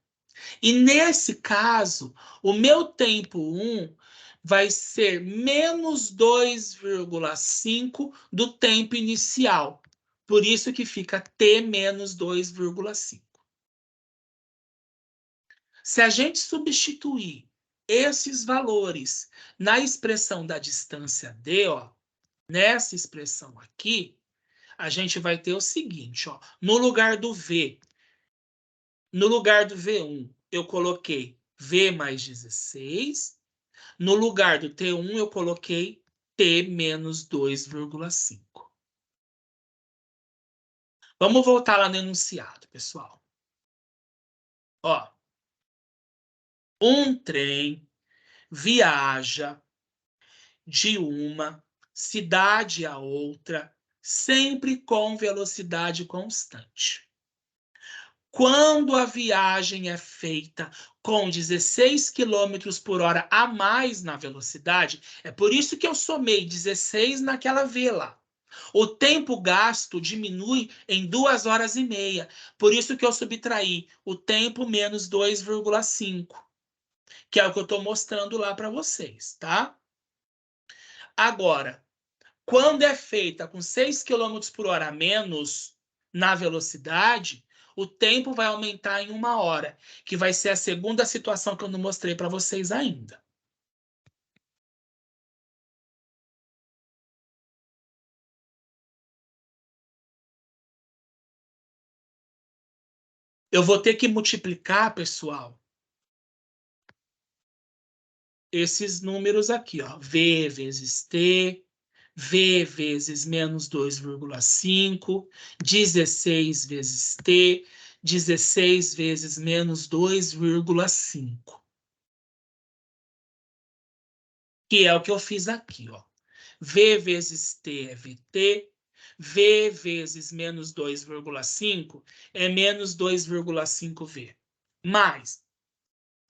E nesse caso, o meu tempo 1 vai ser menos 2,5 do tempo inicial. Por isso que fica t menos 2,5. Se a gente substituir esses valores na expressão da distância d, ó, nessa expressão aqui, a gente vai ter o seguinte, ó, no lugar do V V1, eu coloquei V mais 16, no lugar do T1, eu coloquei T menos 2,5. Vamos voltar lá no enunciado, pessoal. Ó, um trem viaja de uma cidade a outra, sempre com velocidade constante. Quando a viagem é feita com 16 km por hora a mais na velocidade, é por isso que eu somei 16 naquela V lá. O tempo gasto diminui em 2 horas e meia. Por isso que eu subtraí o tempo menos 2,5, que é o que eu estou mostrando lá para vocês, tá? Agora, quando é feita com 6 km por hora a menos na velocidade, o tempo vai aumentar em 1 hora, que vai ser a segunda situação que eu não mostrei para vocês ainda. Eu vou ter que multiplicar, pessoal, esses números aqui, ó. V vezes T, V vezes menos 2,5, 16 vezes T, 16 vezes menos 2,5. Que é o que eu fiz aqui, ó. V vezes T é VT, V vezes menos 2,5 é menos 2,5V. Mais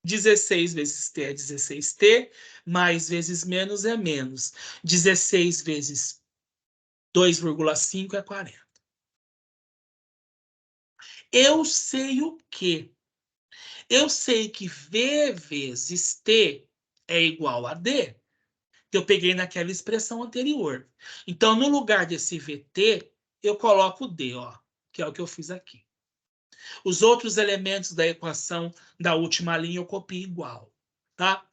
16 vezes T é 16T, mais vezes menos é menos. 16 vezes 2,5 é 40. Eu sei o quê? Eu sei que V vezes T é igual a D, que eu peguei naquela expressão anterior. Então, no lugar desse VT, eu coloco D, ó, que é o que eu fiz aqui. Os outros elementos da equação da última linha eu copio igual, tá?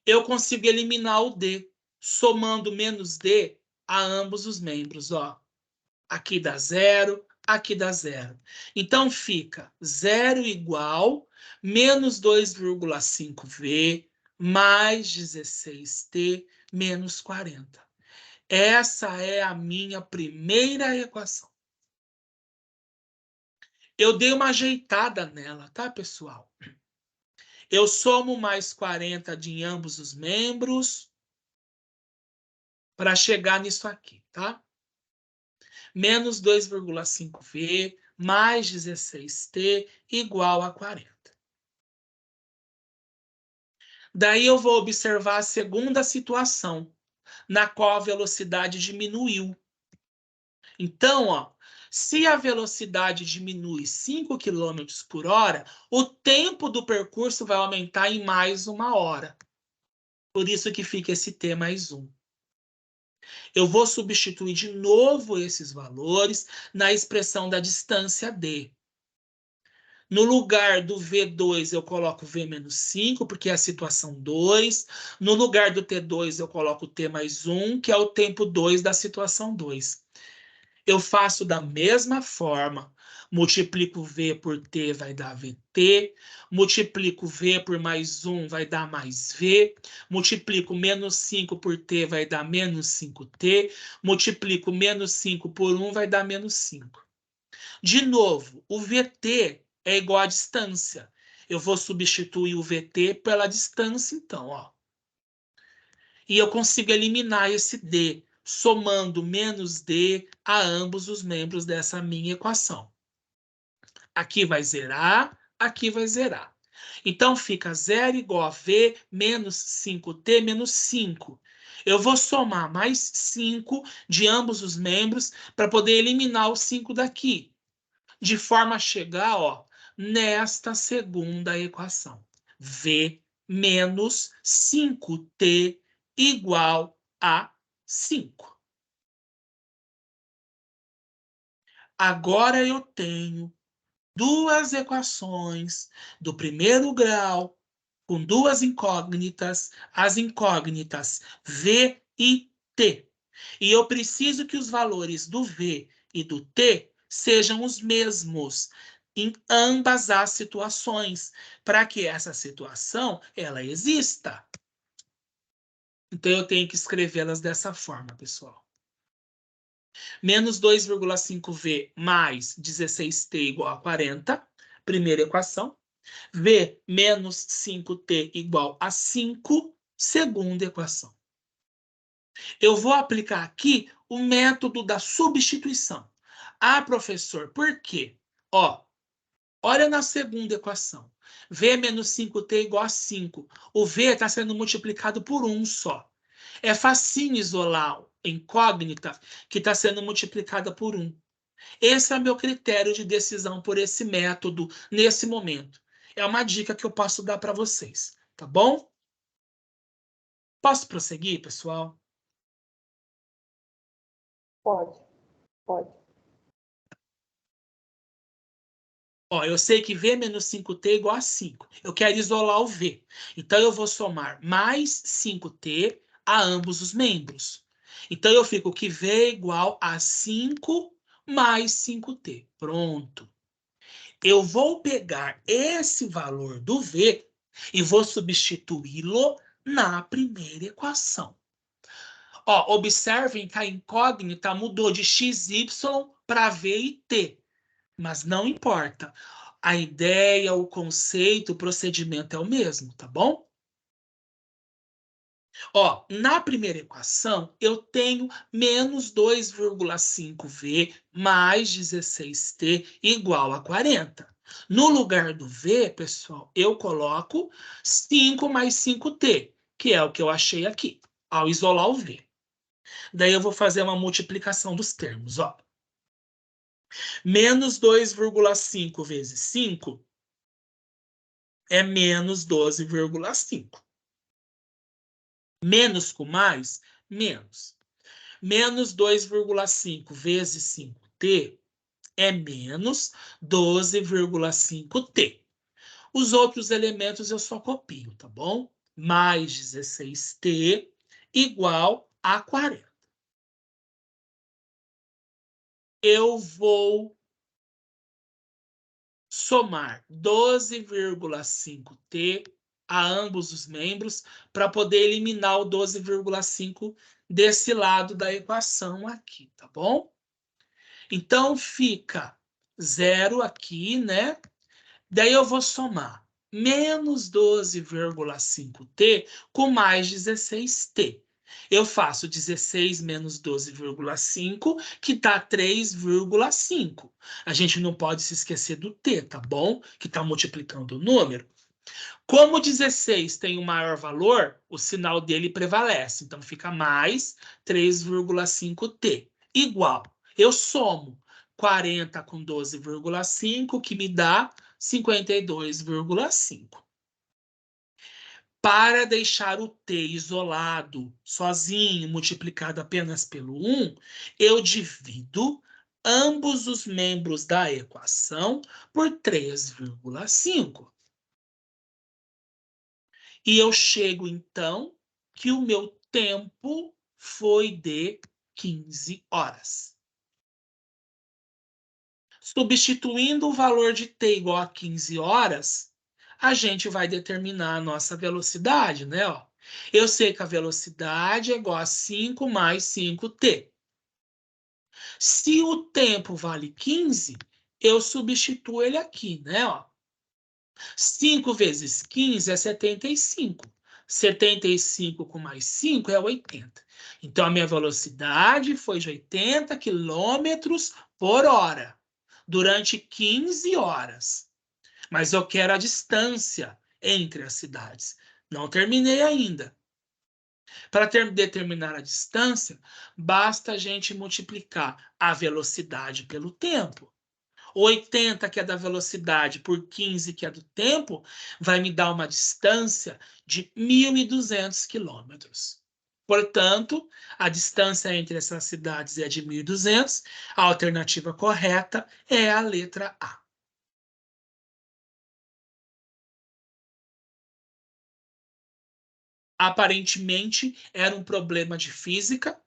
Eu consigo eliminar o D, somando menos D a ambos os membros, ó. Aqui dá zero, aqui dá zero. Então, fica zero igual menos 2,5V mais 16T menos 40. Essa é a minha primeira equação. Eu dei uma ajeitada nela, tá, pessoal? Eu somo mais 40 de ambos os membros para chegar nisso aqui, tá? Menos 2,5V mais 16T igual a 40. Daí eu vou observar a segunda situação, na qual a velocidade diminuiu. Então, ó, Se a velocidade diminui 5 km por hora, o tempo do percurso vai aumentar em mais 1 hora. Por isso que fica esse T mais 1. Eu vou substituir de novo esses valores na expressão da distância D. No lugar do V2, eu coloco V menos 5, porque é a situação 2. No lugar do T2, eu coloco T mais 1, que é o tempo 2 da situação 2. Eu faço da mesma forma. Multiplico V por T, vai dar VT. Multiplico V por mais 1, vai dar mais V. Multiplico menos 5 por T, vai dar menos 5T. Multiplico menos 5 por 1, vai dar menos 5. De novo, o VT é igual à distância. Eu vou substituir o VT pela distância, então, ó. E eu consigo eliminar esse D, somando menos D a ambos os membros dessa minha equação. Aqui vai zerar, aqui vai zerar. Então, fica 0 igual a V menos 5T menos 5. Eu vou somar mais 5 de ambos os membros para poder eliminar o 5 daqui, de forma a chegar, ó, nesta segunda equação. V menos 5T igual a 5. Agora eu tenho duas equações do primeiro grau com duas incógnitas, as incógnitas V e T. E eu preciso que os valores do V e do T sejam os mesmos em ambas as situações, para que essa situação ela exista. Então, eu tenho que escrevê-las dessa forma, pessoal. Menos 2,5V mais 16T igual a 40, primeira equação. V menos 5T igual a 5, segunda equação. Eu vou aplicar aqui o método da substituição. Ah, professor, por quê? Ó, olha na segunda equação. V menos 5T igual a 5. O V está sendo multiplicado por 1 só. É facinho isolar a incógnita que está sendo multiplicada por 1. Esse é o meu critério de decisão por esse método nesse momento. É uma dica que eu posso dar para vocês, tá bom? Posso prosseguir, pessoal? Pode, pode. Ó, eu sei que V menos 5T é igual a 5. Eu quero isolar o V. Então, eu vou somar mais 5T a ambos os membros. Então, eu fico que V é igual a 5 mais 5T. Pronto. Eu vou pegar esse valor do V e vou substituí-lo na primeira equação. Ó, observem que a incógnita mudou de XY para V e T. Mas não importa. A ideia, o conceito, o procedimento é o mesmo, tá bom? Ó, na primeira equação, eu tenho menos 2,5V mais 16T igual a 40. No lugar do V, pessoal, eu coloco 5 mais 5T, que é o que eu achei aqui, ao isolar o V. Daí eu vou fazer uma multiplicação dos termos, ó. Menos 2,5 vezes 5 é menos 12,5. Menos com mais, menos. Menos 2,5 vezes 5T é menos 12,5T. Os outros elementos eu só copio, tá bom? Mais 16T igual a 40. Eu vou somar 12,5T a ambos os membros para poder eliminar o 12,5 desse lado da equação aqui, tá bom? Então, fica 0 aqui, né? Daí eu vou somar menos 12,5T com mais 16T. Eu faço 16 menos 12,5, que dá 3,5. A gente não pode se esquecer do T, tá bom? Que está multiplicando o número. Como 16 tem o maior valor, o sinal dele prevalece. Então, fica mais 3,5T. Igual. Eu somo 40 com 12,5, que me dá 52,5. Para deixar o t isolado, sozinho, multiplicado apenas pelo 1, eu divido ambos os membros da equação por 3,5. E eu chego, então, que o meu tempo foi de 15 horas. Substituindo o valor de t igual a 15 horas, a gente vai determinar a nossa velocidade, né? Ó, eu sei que a velocidade é igual a 5 mais 5t. Se o tempo vale 15, eu substituo ele aqui, né? Ó, 5 vezes 15 é 75. 75 com mais 5 é 80. Então, a minha velocidade foi de 80 quilômetros por hora durante 15 horas. Mas eu quero a distância entre as cidades. Não terminei ainda. Para determinar a distância, basta a gente multiplicar a velocidade pelo tempo. 80, que é da velocidade, por 15, que é do tempo, vai me dar uma distância de 1.200 quilômetros. Portanto, a distância entre essas cidades é de 1.200. A alternativa correta é a letra A. Aparentemente, era um problema de física,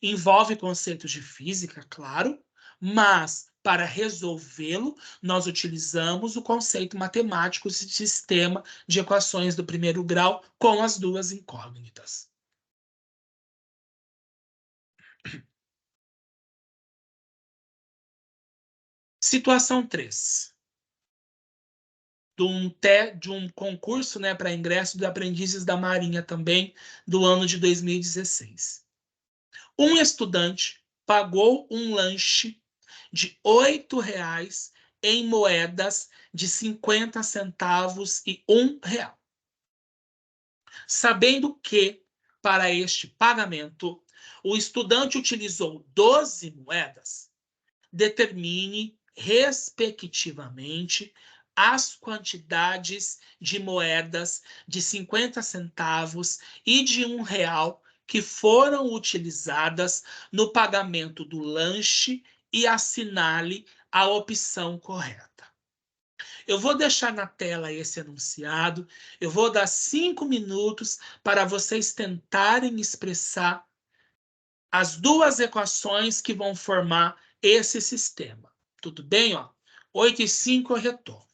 envolve conceitos de física, claro, mas para resolvê-lo, nós utilizamos o conceito matemático de sistema de equações do primeiro grau com as duas incógnitas. Situação 3. De um concurso, né, para ingresso de aprendizes da Marinha também, do ano de 2016. Um estudante pagou um lanche de R$ 8 em moedas de 50 centavos e R$ 1. Sabendo que, para este pagamento, o estudante utilizou 12 moedas, determine, respectivamente, as quantidades de moedas de 50 centavos e de R$ 1 que foram utilizadas no pagamento do lanche e assinale a opção correta. Eu vou deixar na tela esse enunciado, eu vou dar 5 minutos para vocês tentarem expressar as duas equações que vão formar esse sistema. Tudo bem? Ó? 8:05 eu retorno.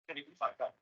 Beleza.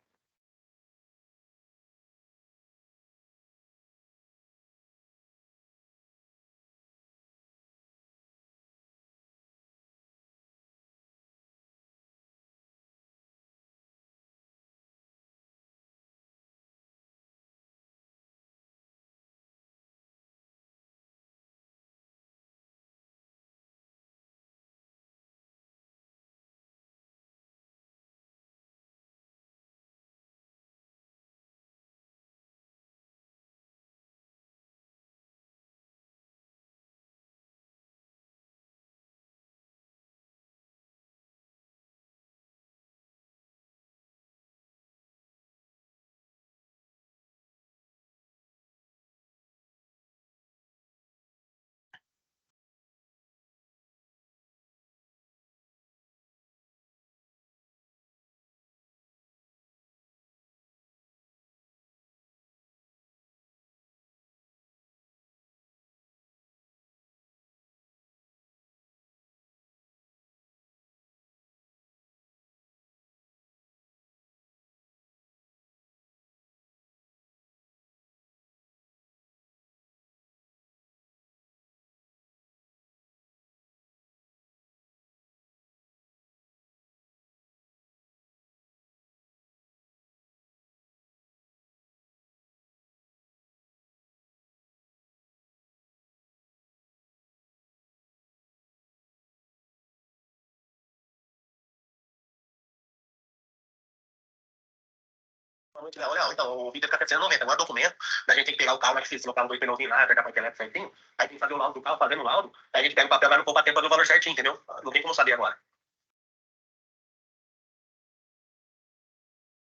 Muito legal. Então, o vídeo fica 790. Agora, o documento, a gente tem que pegar o carro mais difícil, colocar os dois pneuzinhos lá, apertar com a internet certinho. Aí tem que fazer o laudo do carro, fazendo o laudo. Aí a gente pega o papel, vai no Poupatempo, fazer o valor certinho, entendeu? Não tem como saber agora.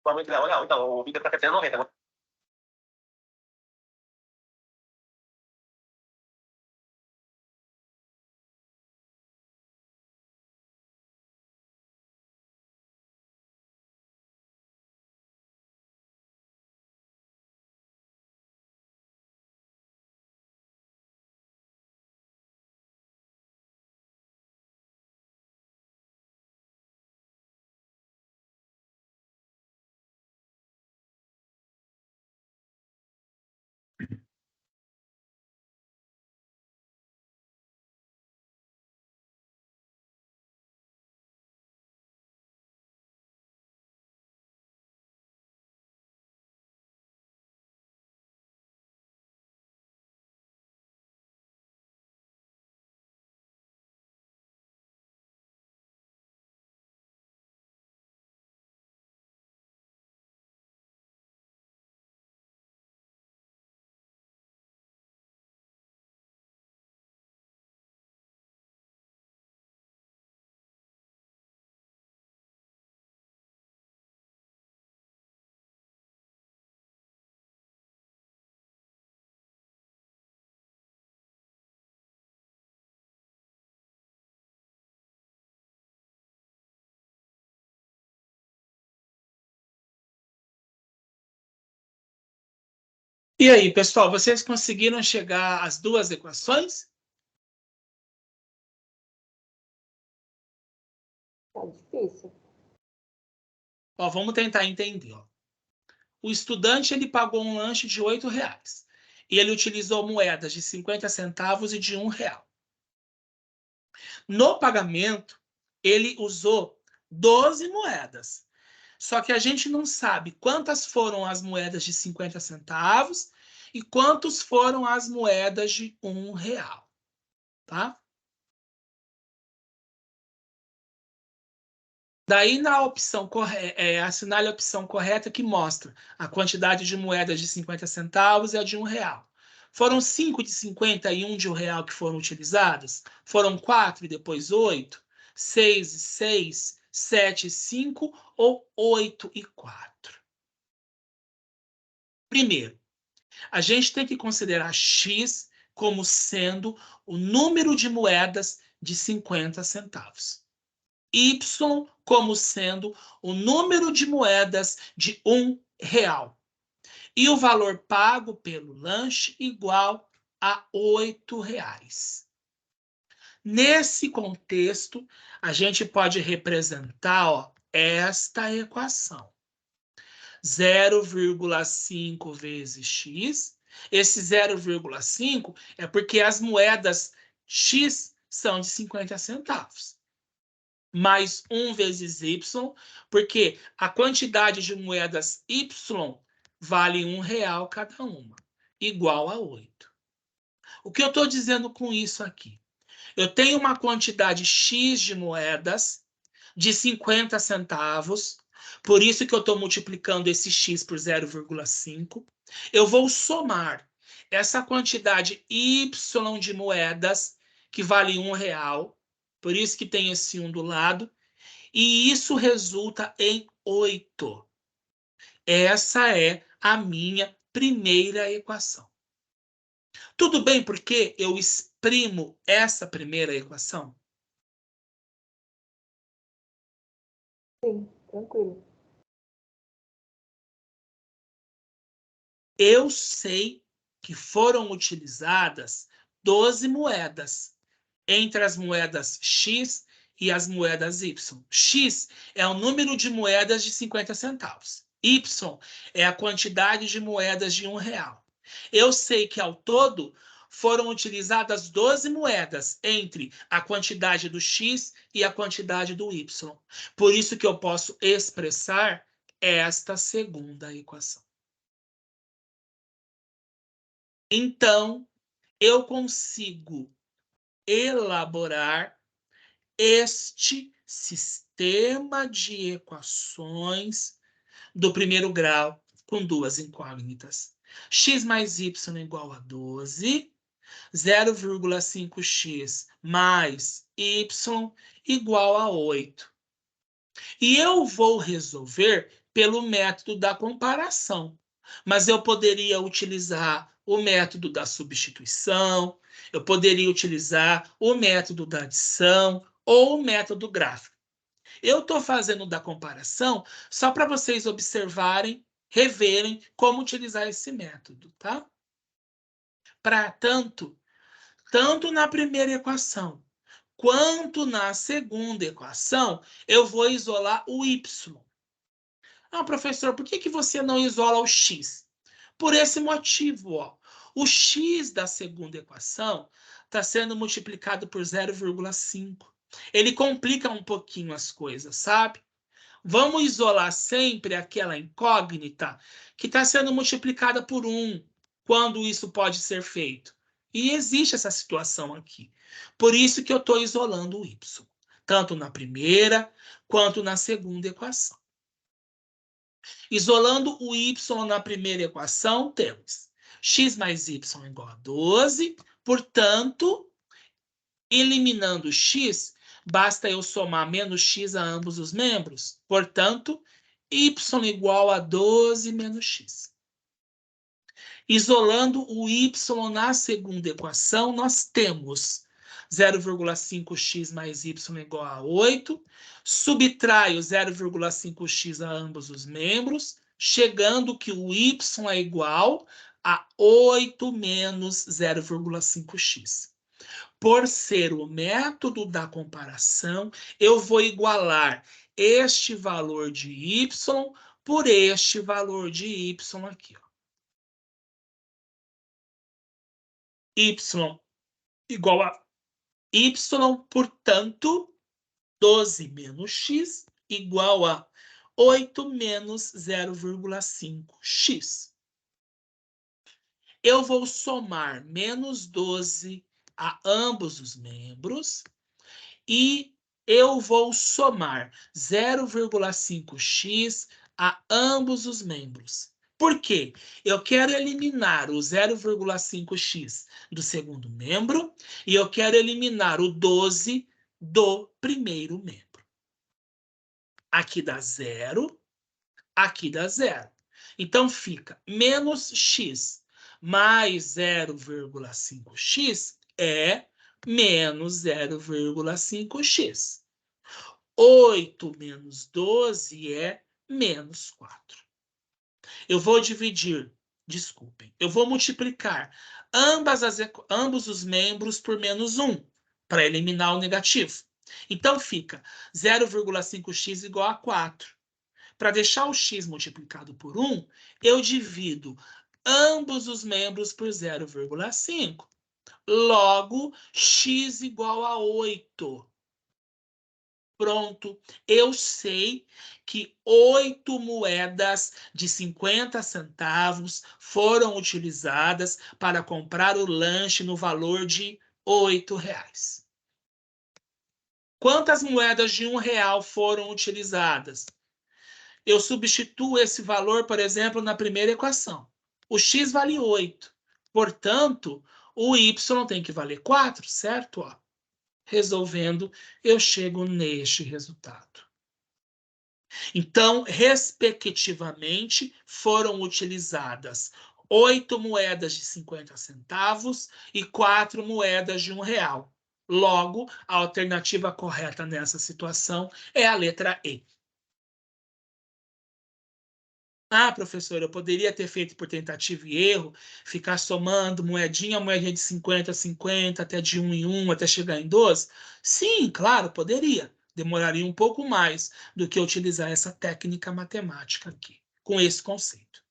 Muito legal. Então, o vídeo fica 790. Agora. E aí, pessoal, vocês conseguiram chegar às duas equações? Tá difícil. Ó, vamos tentar entender. Ó. O estudante ele pagou um lanche de R$ 8 e ele utilizou moedas de 50 centavos e de R$ 1. No pagamento, ele usou 12 moedas. Só que a gente não sabe quantas foram as moedas de 50 centavos e quantos foram as moedas de R$ 1, tá? Daí, na opção assinale a opção correta que mostra a quantidade de moedas de 50 centavos e a de R$ 1. Foram 5 de 50 e 1 de R$ 1 que foram utilizadas? Foram 4 e depois 8? 6 e 6? 7 e 5? Ou 8 e 4? Primeiro, a gente tem que considerar X como sendo o número de moedas de 50 centavos. Y como sendo o número de moedas de R$ 1. E o valor pago pelo lanche igual a R$ 8. Nesse contexto, a gente pode representar esta equação. 0,5 vezes x. Esse 0,5 é porque as moedas x são de 50 centavos. Mais 1 vezes y, porque a quantidade de moedas y vale R$ 1 cada uma, igual a 8. O que eu estou dizendo com isso aqui? Eu tenho uma quantidade x de moedas de 50 centavos, por isso que eu estou multiplicando esse x por 0,5. Eu vou somar essa quantidade y de moedas, que vale R$ 1, por isso que tem esse 1 do lado, e isso resulta em 8. Essa é a minha primeira equação. Tudo bem porque eu exprimo essa primeira equação? Sim, tranquilo. Eu sei que foram utilizadas 12 moedas entre as moedas X e as moedas Y. X é o número de moedas de 50 centavos. Y é a quantidade de moedas de R$ 1. Eu sei que, ao todo, foram utilizadas 12 moedas entre a quantidade do X e a quantidade do Y. Por isso que eu posso expressar esta segunda equação. Então, eu consigo elaborar este sistema de equações do primeiro grau com duas incógnitas. X mais y igual a 12, 0,5x mais y igual a 8. E eu vou resolver pelo método da comparação. Mas eu poderia utilizar o método da substituição, eu poderia utilizar o método da adição ou o método gráfico. Eu estou fazendo da comparação só para vocês observarem, reverem como utilizar esse método, tá? Para tanto na primeira equação quanto na segunda equação, eu vou isolar o y. Ah, professor, por que você não isola o x? Por esse motivo, ó. O x da segunda equação está sendo multiplicado por 0,5. Ele complica um pouquinho as coisas, sabe? Vamos isolar sempre aquela incógnita que está sendo multiplicada por 1, quando isso pode ser feito. E existe essa situação aqui. Por isso que eu estou isolando o y, tanto na primeira quanto na segunda equação. Isolando o y na primeira equação, temos x mais y igual a 12, portanto, eliminando x, basta eu somar menos x a ambos os membros. Portanto, y igual a 12 menos x. Isolando o y na segunda equação, nós temos 0,5x mais y igual a 8. Subtraio 0,5x a ambos os membros, chegando que o y é igual a 8 menos 0,5x. Por ser o método da comparação, eu vou igualar este valor de y por este valor de y aqui. Ó. Y igual a y, portanto, 12 menos x igual a 8 menos 0,5x. Eu vou somar menos 12 a ambos os membros e eu vou somar 0,5x a ambos os membros. Por quê? Eu quero eliminar o 0,5x do segundo membro e eu quero eliminar o 12 do primeiro membro. Aqui dá 0, aqui dá 0. Então fica menos x mais 0,5x é menos 0,5x. 8 menos 12 é menos 4. Eu vou dividir, desculpem, eu vou multiplicar ambos os membros por menos 1, para eliminar o negativo. Então fica 0,5x igual a 4. Para deixar o x multiplicado por 1, eu divido ambos os membros por 0,5. Logo, x igual a 8. Pronto, eu sei que 8 moedas de 50 centavos foram utilizadas para comprar o lanche no valor de R$8. Quantas moedas de R$1 foram utilizadas? Eu substituo esse valor, por exemplo, na primeira equação. O x vale 8. Portanto, o y tem que valer 4, certo? Ó. Resolvendo, eu chego neste resultado. Então, respectivamente, foram utilizadas 8 moedas de 50 centavos e 4 moedas de R$1. Logo, a alternativa correta nessa situação é a letra E. Ah, professor, eu poderia ter feito por tentativa e erro, ficar somando moedinha a moedinha de 50 a 50, até de 1 em 1, até chegar em 12? Sim, claro, poderia. Demoraria um pouco mais do que utilizar essa técnica matemática aqui, com esse conceito.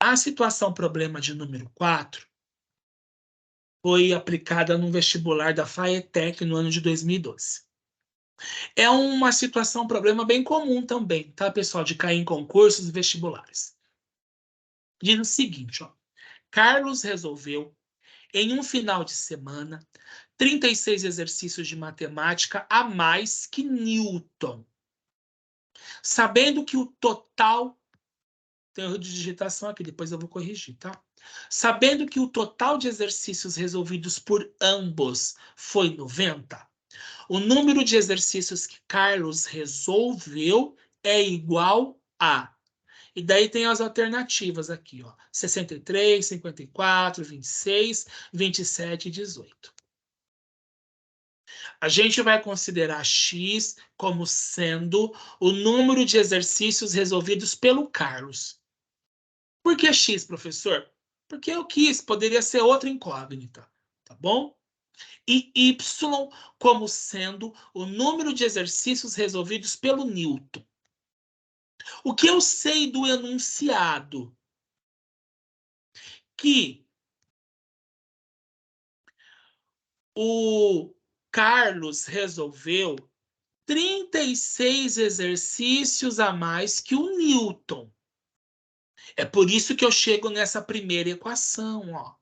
A situação problema de número 4 foi aplicada no vestibular da FAETEC no ano de 2012. É uma situação, problema bem comum também, tá, pessoal, de cair em concursos e vestibulares. Diz o seguinte, ó, Carlos resolveu em um final de semana, 36 exercícios de matemática a mais que Newton. Sabendo que o total... Tem erro de digitação aqui, depois eu vou corrigir, tá? Sabendo que o total de exercícios resolvidos por ambos foi 90, o número de exercícios que Carlos resolveu é igual a... E daí tem as alternativas aqui, ó. 63, 54, 26, 27 e 18. A gente vai considerar x como sendo o número de exercícios resolvidos pelo Carlos. Por que x, professor? Porque eu quis, poderia ser outra incógnita, tá bom? E y como sendo o número de exercícios resolvidos pelo Newton. O que eu sei do enunciado? Que o Carlos resolveu 36 exercícios a mais que o Newton. É por isso que eu chego nessa primeira equação, ó.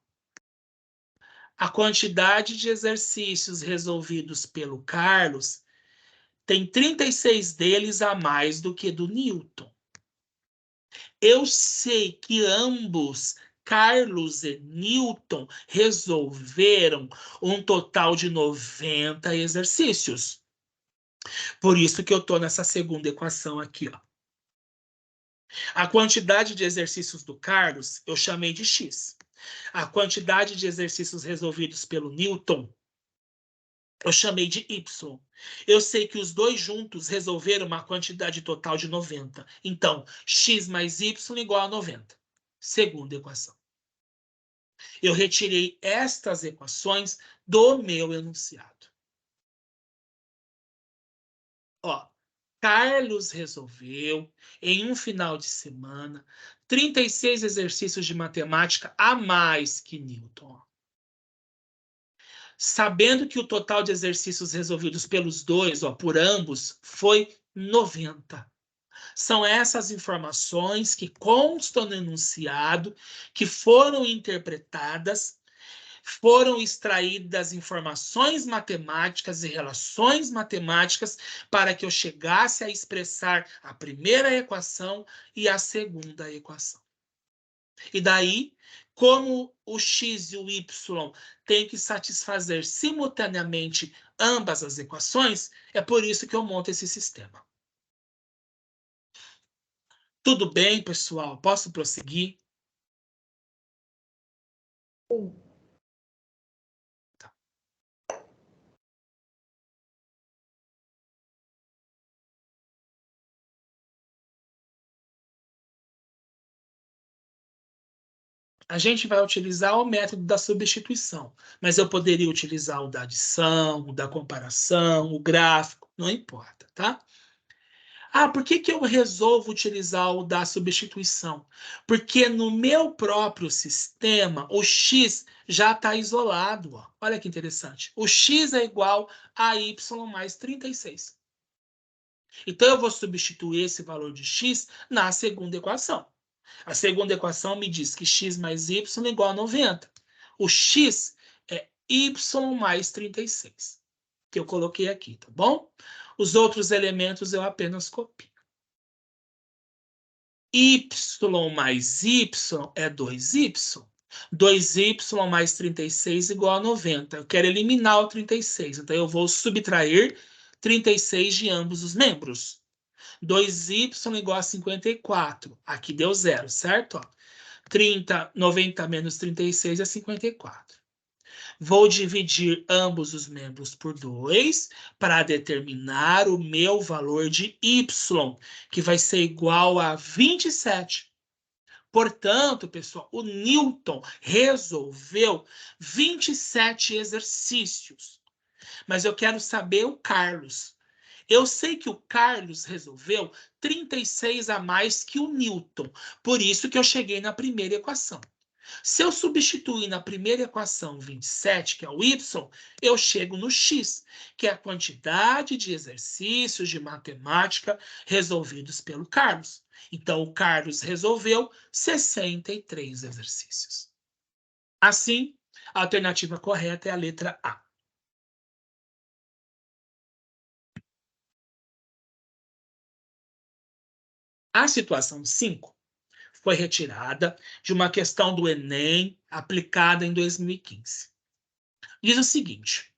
A quantidade de exercícios resolvidos pelo Carlos tem 36 deles a mais do que do Newton. Eu sei que ambos, Carlos e Newton, resolveram um total de 90 exercícios. Por isso que eu estou nessa segunda equação aqui, ó. A quantidade de exercícios do Carlos eu chamei de x. A quantidade de exercícios resolvidos pelo Newton eu chamei de y. Eu sei que os dois juntos resolveram uma quantidade total de 90. Então, x mais y igual a 90. Segunda equação. Eu retirei estas equações do meu enunciado. Ó, Carlos resolveu, em um final de semana, 36 exercícios de matemática a mais que Newton. Sabendo que o total de exercícios resolvidos pelos dois, ó, por ambos, foi 90. São essas informações que constam no enunciado, que foram interpretadas, foram extraídas informações matemáticas e relações matemáticas para que eu chegasse a expressar a primeira equação e a segunda equação. E daí, como o x e o y têm que satisfazer simultaneamente ambas as equações, é por isso que eu monto esse sistema. Tudo bem, pessoal? Posso prosseguir? Sim. Tá. A gente vai utilizar o método da substituição, mas eu poderia utilizar o da adição, o da comparação, o gráfico, não importa, tá? Ah, por que eu resolvo utilizar o da substituição? Porque no meu próprio sistema, o x já está isolado. Ó. Olha que interessante. O x é igual a y mais 36. Então, eu vou substituir esse valor de x na segunda equação. A segunda equação me diz que x mais y é igual a 90. O x é y mais 36, que eu coloquei aqui, tá bom? Os outros elementos eu apenas copio. Y mais y é 2y. 2y mais 36 igual a 90. Eu quero eliminar o 36, então eu vou subtrair 36 de ambos os membros. 2y igual a 54. Aqui deu zero, certo? 90 menos 36 é 54. Vou dividir ambos os membros por 2 para determinar o meu valor de y, que vai ser igual a 27. Portanto, pessoal, o Newton resolveu 27 exercícios. Mas eu quero saber o Carlos. Eu sei que o Carlos resolveu 36 a mais que o Newton. Por isso que eu cheguei na primeira equação. Se eu substituir na primeira equação 27, que é o y, eu chego no x, que é a quantidade de exercícios de matemática resolvidos pelo Carlos. Então, o Carlos resolveu 63 exercícios. Assim, A alternativa correta é a letra A. A situação 5 foi retirada de uma questão do Enem aplicada em 2015. Diz o seguinte: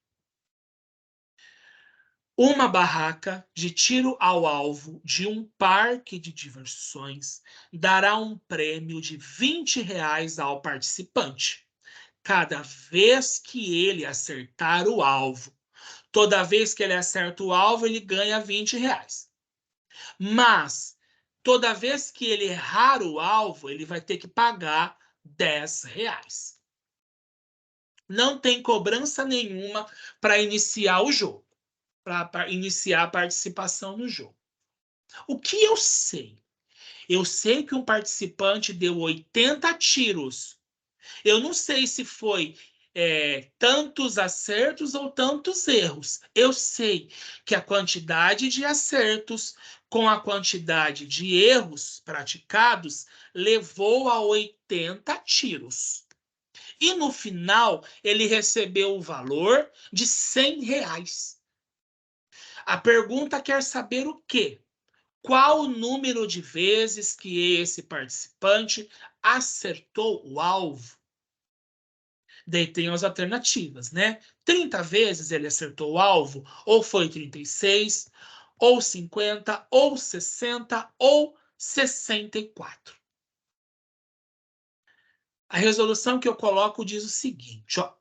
uma barraca de tiro ao alvo de um parque de diversões dará um prêmio de R$ 20 ao participante, cada vez que ele acertar o alvo. Toda vez que ele acerta o alvo, ele ganha R$ 20. Mas, toda vez que ele errar o alvo, ele vai ter que pagar R$ 10. Não tem cobrança nenhuma para iniciar o jogo, para iniciar a participação no jogo. O que eu sei? Eu sei que um participante deu 80 tiros. Eu não sei se foi tantos acertos ou tantos erros. Eu sei que a quantidade de acertos com a quantidade de erros praticados levou a 80 tiros. E no final, ele recebeu o valor de R$ 100. A pergunta quer saber o quê? Qual o número de vezes que esse participante acertou o alvo? Daí tem as alternativas, né? 30 vezes ele acertou o alvo, ou foi 36, ou 50, ou 60, ou 64. A resolução que eu coloco diz o seguinte, ó.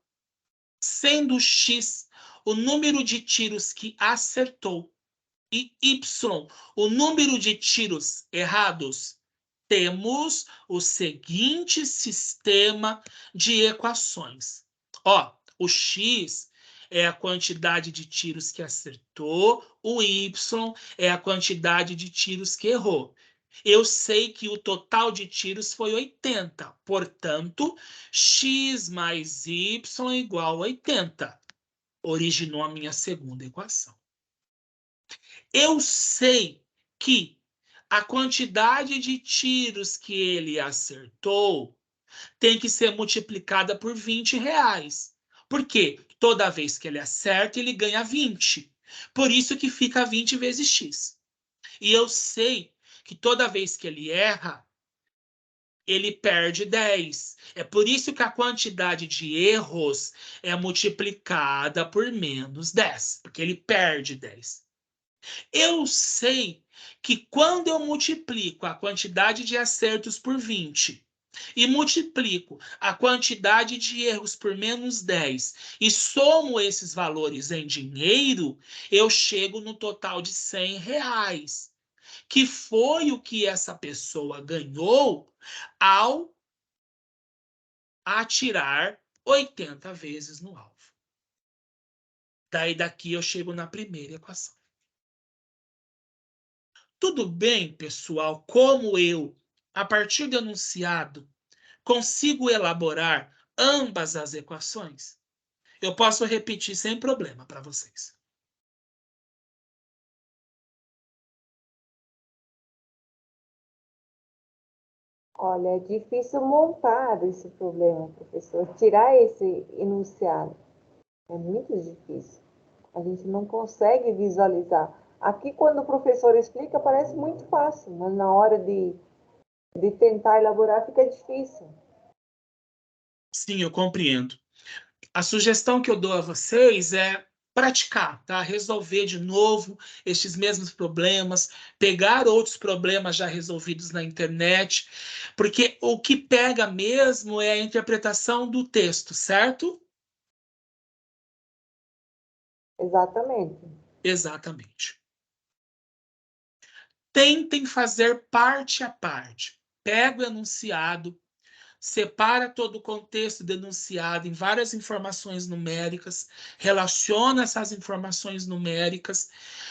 Sendo X o número de tiros que acertou e Y o número de tiros errados, temos o seguinte sistema de equações. Ó, o X é a quantidade de tiros que acertou, o Y é a quantidade de tiros que errou. Eu sei que o total de tiros foi 80, portanto, X mais Y igual a 80. Originou a minha segunda equação. Eu sei que a quantidade de tiros que ele acertou tem que ser multiplicada por R$ 20. Por quê? Toda vez que ele acerta, ele ganha 20. Por isso que fica 20 vezes X. E eu sei que toda vez que ele erra, ele perde 10. É por isso que a quantidade de erros é multiplicada por menos 10, porque ele perde 10. Eu sei que quando eu multiplico a quantidade de acertos por 20 e multiplico a quantidade de erros por menos 10 e somo esses valores em dinheiro, eu chego no total de R$ 100, que foi o que essa pessoa ganhou ao atirar 80 vezes no alvo. Daí daqui eu chego na primeira equação. Tudo bem, pessoal, como eu, a partir do enunciado, consigo elaborar ambas as equações? Eu posso repetir sem problema para vocês. Olha, é difícil montar esse problema, professor. Tirar esse enunciado é muito difícil. A gente não consegue visualizar. Aqui, quando o professor explica, parece muito fácil, mas na hora de tentar elaborar fica difícil. Sim, eu compreendo. A sugestão que eu dou a vocês é praticar, tá? Resolver de novo estes mesmos problemas, pegar outros problemas já resolvidos na internet, porque o que pega mesmo é a interpretação do texto, certo? Exatamente. Exatamente. Tentem fazer parte a parte. Pega o enunciado, separa todo o contexto denunciado em várias informações numéricas, relaciona essas informações numéricas.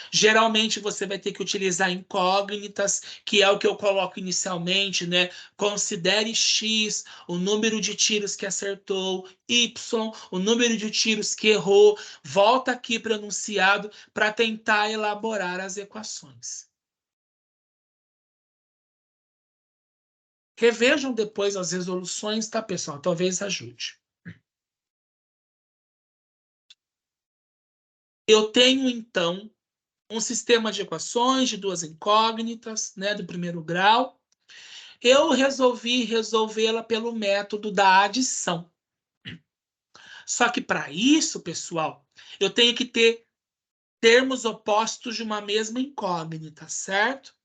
Geralmente você vai ter que utilizar incógnitas, que é o que eu coloco inicialmente, né? Considere X, o número de tiros que acertou, Y, o número de tiros que errou. Volta aqui para o enunciado para tentar elaborar as equações. Revejam depois as resoluções, tá, pessoal? Talvez ajude. Eu tenho, então, um sistema de equações de duas incógnitas, né, do primeiro grau. Eu resolvi resolvê-la pelo método da adição. Só que para isso, pessoal, eu tenho que ter termos opostos de uma mesma incógnita, certo?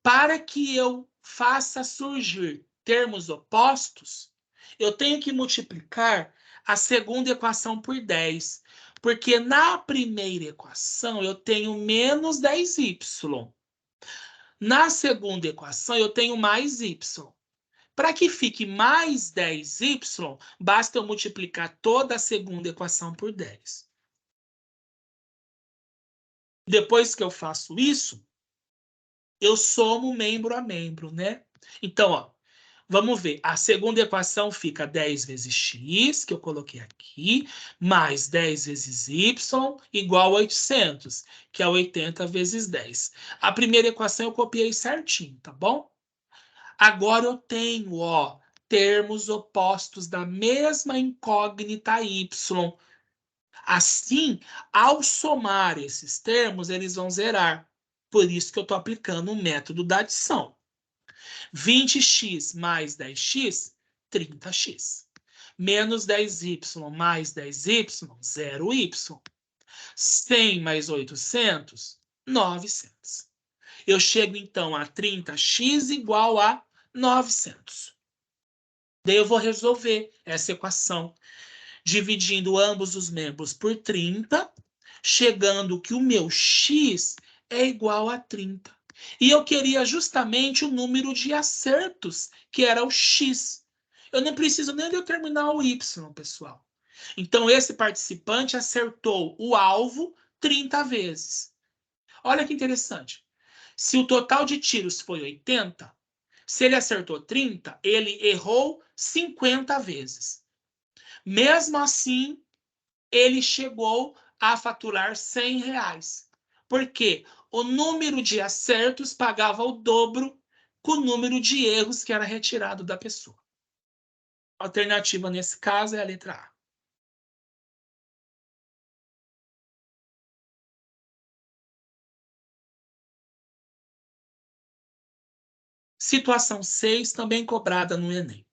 Para que eu faça surgir termos opostos, eu tenho que multiplicar a segunda equação por 10. Porque na primeira equação eu tenho menos 10y. Na segunda equação eu tenho mais y. Para que fique mais 10y, basta eu multiplicar toda a segunda equação por 10. Depois que eu faço isso, eu somo membro a membro, né? Então, ó, vamos ver. A segunda equação fica 10 vezes x, que eu coloquei aqui, mais 10 vezes y, igual a 800, que é 80 vezes 10. A primeira equação eu copiei certinho, tá bom? Agora eu tenho, ó, termos opostos da mesma incógnita y. Assim, ao somar esses termos, eles vão zerar. Por isso que eu estou aplicando o método da adição. 20x mais 10x, 30x. Menos 10y mais 10y, 0y. 100 mais 800, 900. Eu chego, então, a 30x igual a 900. Daí eu vou resolver essa equação, dividindo ambos os membros por 30, chegando que o meu x é igual a 30. E eu queria justamente o número de acertos, que era o x. Eu não preciso nem determinar o y, pessoal. Então, esse participante acertou o alvo 30 vezes. Olha que interessante. Se o total de tiros foi 80, se ele acertou 30, ele errou 50 vezes. Mesmo assim, ele chegou a faturar R$100. Porque o número de acertos pagava o dobro com o número de erros que era retirado da pessoa. A alternativa nesse caso é a letra A. Situação 6, também cobrada no Enem.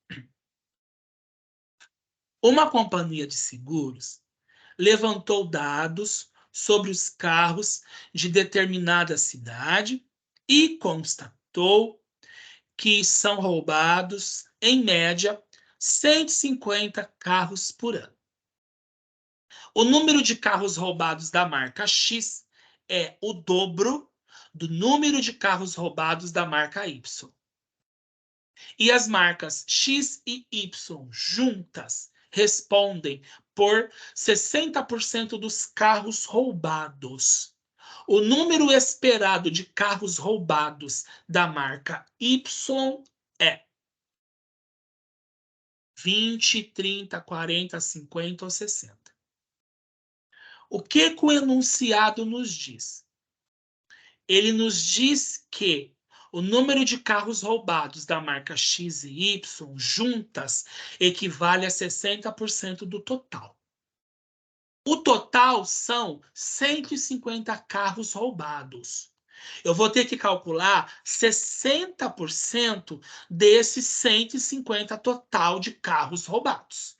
Uma companhia de seguros levantou dados sobre os carros de determinada cidade e constatou que são roubados, em média, 150 carros por ano. O número de carros roubados da marca X é o dobro do número de carros roubados da marca Y. E as marcas X e Y juntas respondem por 60% dos carros roubados. O número esperado de carros roubados da marca Y é 20, 30, 40, 50 ou 60. O que o enunciado nos diz? Ele nos diz que o número de carros roubados da marca X e Y juntas equivale a 60% do total. O total são 150 carros roubados. Eu vou ter que calcular 60% desses 150 total de carros roubados.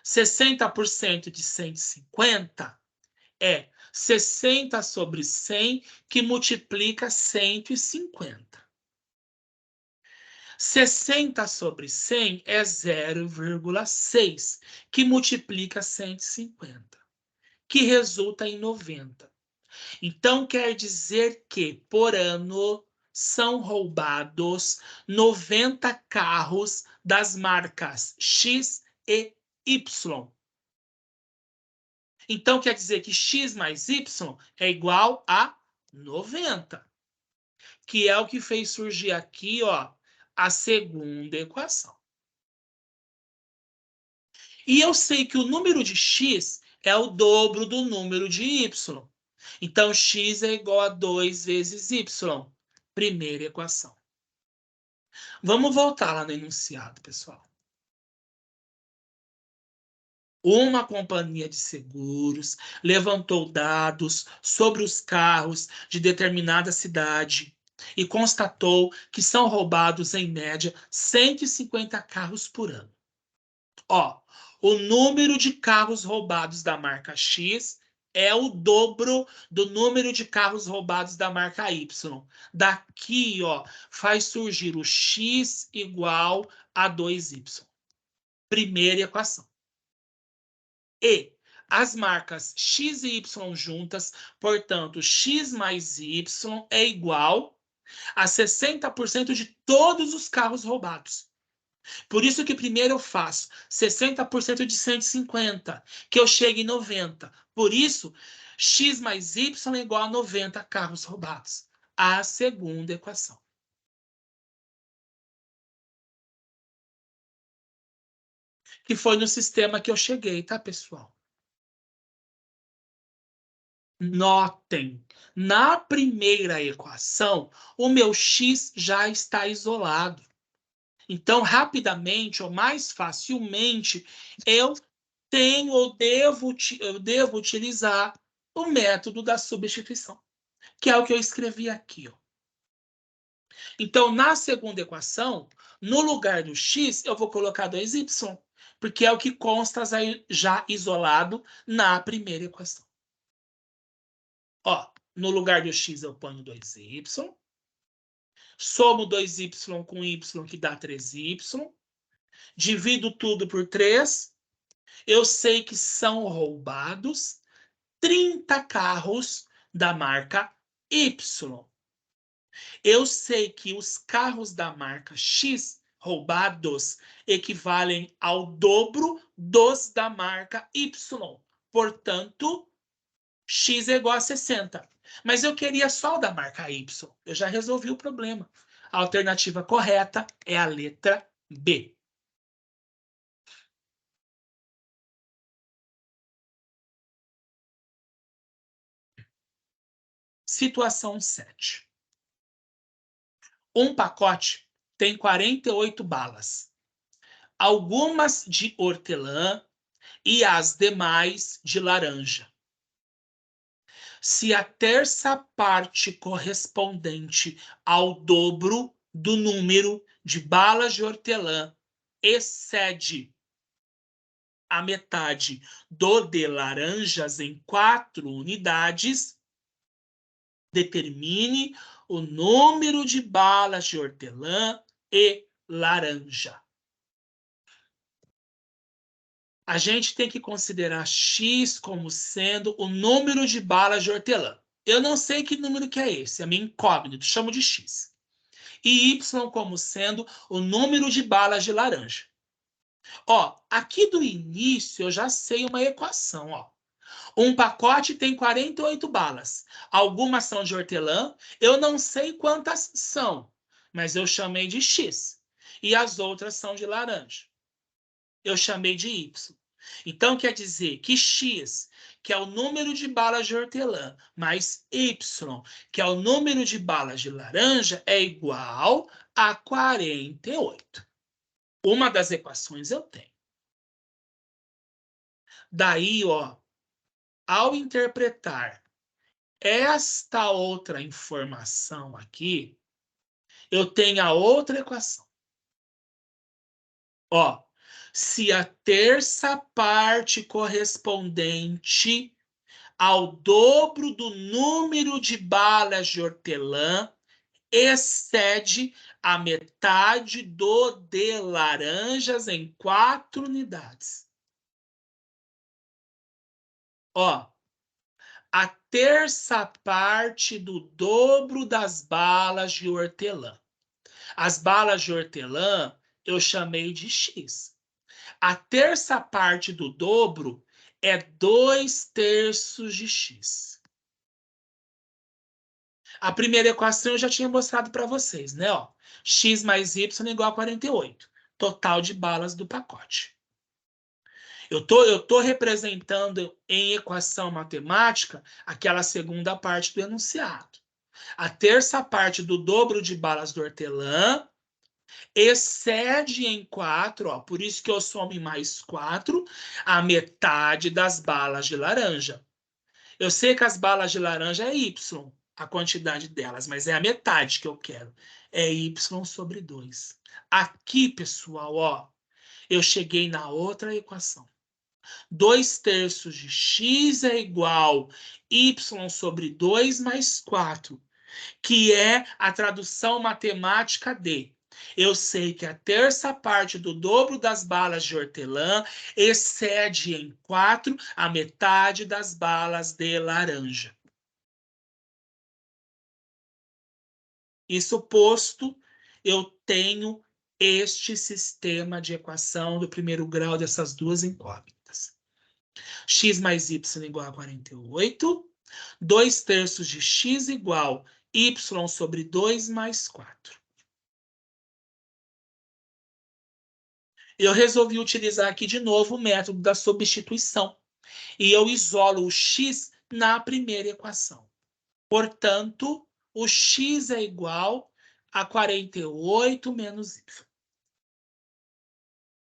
60% de 150 é 60 sobre 100, que multiplica 150. 60 sobre 100 é 0,6, que multiplica 150, que resulta em 90. Então, quer dizer que, por ano, são roubados 90 carros das marcas X e Y. Então, quer dizer que x mais y é igual a 90, que é o que fez surgir aqui, ó, a segunda equação. E eu sei que o número de x é o dobro do número de y. Então, x é igual a 2 vezes y. Primeira equação. Vamos voltar lá no enunciado, pessoal. Uma companhia de seguros levantou dados sobre os carros de determinada cidade e constatou que são roubados, em média, 150 carros por ano. Ó, o número de carros roubados da marca X é o dobro do número de carros roubados da marca Y. Daqui, ó, faz surgir o X igual a 2Y. Primeira equação. E as marcas X e Y juntas, portanto, X mais Y é igual a 60% de todos os carros roubados. Por isso que primeiro eu faço 60% de 150, que eu chegue em 90. Por isso, X mais Y é igual a 90 carros roubados. A segunda equação. Que foi no sistema que eu cheguei, tá, pessoal? Notem, na primeira equação, o meu x já está isolado. Então, rapidamente ou mais facilmente, eu tenho ou devo utilizar o método da substituição, que é o que eu escrevi aqui. Ó. Então, na segunda equação, no lugar do x, eu vou colocar 2y, porque é o que consta já isolado na primeira equação. Ó, no lugar do x eu ponho 2y. Somo 2y com y, que dá 3y. Divido tudo por 3. Eu sei que são roubados 30 carros da marca Y. Eu sei que os carros da marca X roubados equivalem ao dobro dos da marca Y. Portanto, X é igual a 60. Mas eu queria só o da marca Y. Eu já resolvi o problema. A alternativa correta é a letra B. Situação 7. Um pacote tem 48 balas. Algumas de hortelã e as demais de laranja. Se a terça parte correspondente ao dobro do número de balas de hortelã excede a metade do de laranjas em 4 unidades, determine o número de balas de hortelã e laranja. A gente tem que considerar X como sendo o número de balas de hortelã. Eu não sei que número que é esse, é minha incógnita, chamo de X. E Y como sendo o número de balas de laranja. Ó, aqui do início eu já sei uma equação, ó. Um pacote tem 48 balas. Algumas são de hortelã, eu não sei quantas são, mas eu chamei de X. E as outras são de laranja. Eu chamei de Y. Então, quer dizer que X, que é o número de balas de hortelã, mais Y, que é o número de balas de laranja, é igual a 48. Uma das equações eu tenho. Daí, ó, ao interpretar esta outra informação aqui, eu tenho a outra equação. Ó, se a terça parte correspondente ao dobro do número de balas de hortelã excede a metade do de laranjas em 4 unidades. Ó, a terça parte do dobro das balas de hortelã. As balas de hortelã eu chamei de X. A terça parte do dobro é 2/3 de X. A primeira equação eu já tinha mostrado para vocês, né? Ó, X mais Y igual a 48. Total de balas do pacote. Eu tô representando em equação matemática aquela segunda parte do enunciado. A terça parte do dobro de balas do hortelã excede em 4, ó, por isso que eu somo em mais 4, a metade das balas de laranja. Eu sei que as balas de laranja é Y, a quantidade delas, mas é a metade que eu quero. É Y sobre 2. Aqui, pessoal, ó, eu cheguei na outra equação. 2/3 de x é igual y sobre 2 mais 4, que é a tradução matemática de: eu sei que a terça parte do dobro das balas de hortelã excede em 4 a metade das balas de laranja. Isso posto, eu tenho este sistema de equação do primeiro grau dessas duas incógnitas. X mais y igual a 48. 2/3 de x igual y sobre 2 mais 4. Eu resolvi utilizar aqui de novo o método da substituição. E eu isolo o x na primeira equação. Portanto, o x é igual a 48 menos y.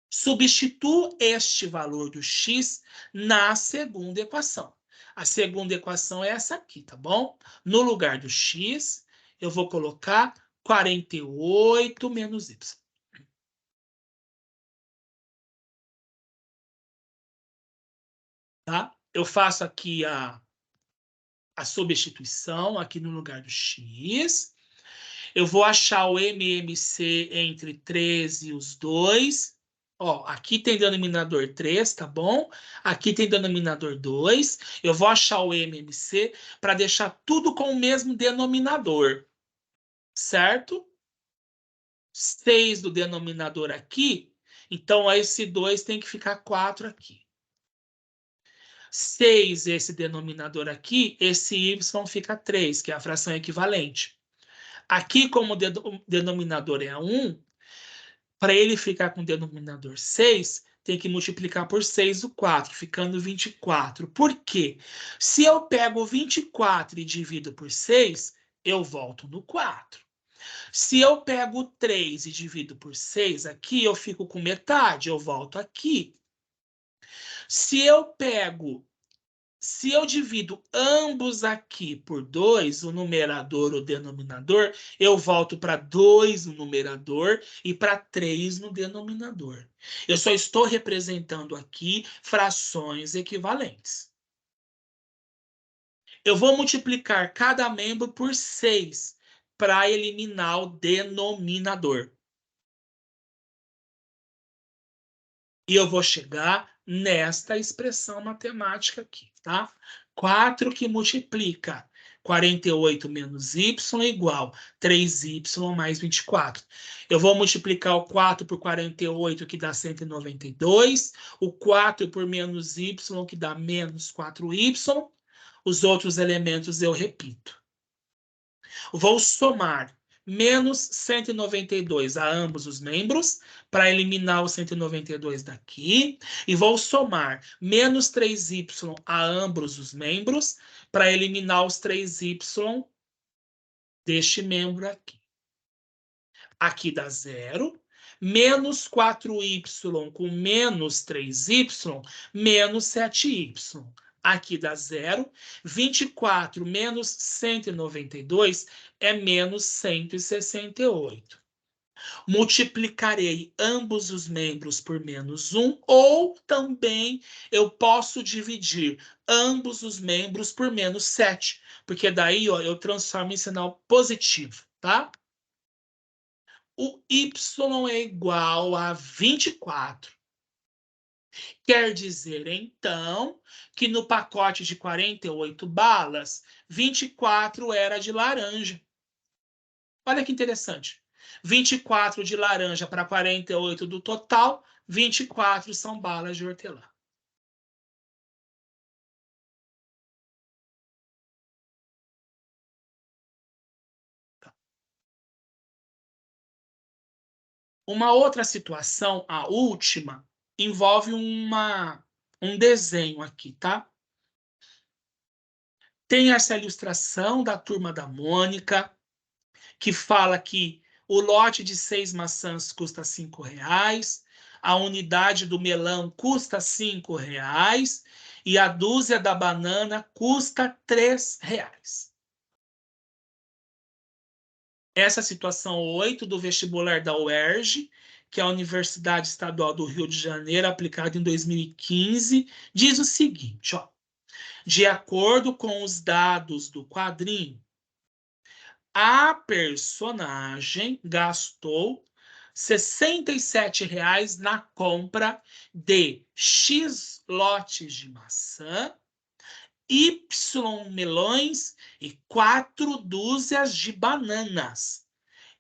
Substituo este valor do x na segunda equação. A segunda equação é essa aqui, tá bom? No lugar do x, eu vou colocar 48 menos y. Tá? Eu faço aqui a substituição, aqui no lugar do x. Eu vou achar o MMC entre 13 e os 2. Ó, aqui tem denominador 3, tá bom? Aqui tem denominador 2. Eu vou achar o MMC para deixar tudo com o mesmo denominador, certo? 6 do denominador aqui, então esse 2 tem que ficar 4 aqui. 6 esse denominador aqui, esse y fica 3, que é a fração equivalente. Aqui, como o denominador é 1, para ele ficar com o denominador 6, tem que multiplicar por 6 o 4, ficando 24. Por quê? Se eu pego 24 e divido por 6, eu volto no 4. Se eu pego 3 e divido por 6, aqui eu fico com metade, eu volto aqui. Se eu divido ambos aqui por 2, o numerador, o denominador, eu volto para 2 no numerador e para 3 no denominador. Eu só estou representando aqui frações equivalentes. Eu vou multiplicar cada membro por 6 para eliminar o denominador. E eu vou chegar nesta expressão matemática aqui, tá? 4 que multiplica 48 menos y igual 3y mais 24. Eu vou multiplicar o 4 por 48, que dá 192. O 4 por menos y, que dá menos 4y. Os outros elementos eu repito. Vou somar menos 192 a ambos os membros, para eliminar o 192 daqui, e vou somar menos 3y a ambos os membros, para eliminar os 3y deste membro aqui. Aqui dá 0, menos 4y com menos 3y, menos 7y. Aqui dá 0. 24 menos 192 é menos 168. Multiplicarei ambos os membros por menos 1, ou também eu posso dividir ambos os membros por menos 7, porque daí ó, eu transformo em sinal positivo, tá? O y é igual a 24. Quer dizer, então, que no pacote de 48 balas, 24 era de laranja. Olha que interessante. 24 de laranja para 48 do total, 24 são balas de hortelã. Uma outra situação, a última, envolve um desenho aqui, tá? Tem essa ilustração da turma da Mônica, que fala que o lote de 6 maçãs custa R$5, a unidade do melão custa R$5 e a dúzia da banana custa R$3. Essa situação 8 do vestibular da UERJ, que é a Universidade Estadual do Rio de Janeiro, aplicada em 2015, diz o seguinte, ó. De acordo com os dados do quadrinho, a personagem gastou R$67 na compra de X lotes de maçã, Y melões e 4 dúzias de bananas,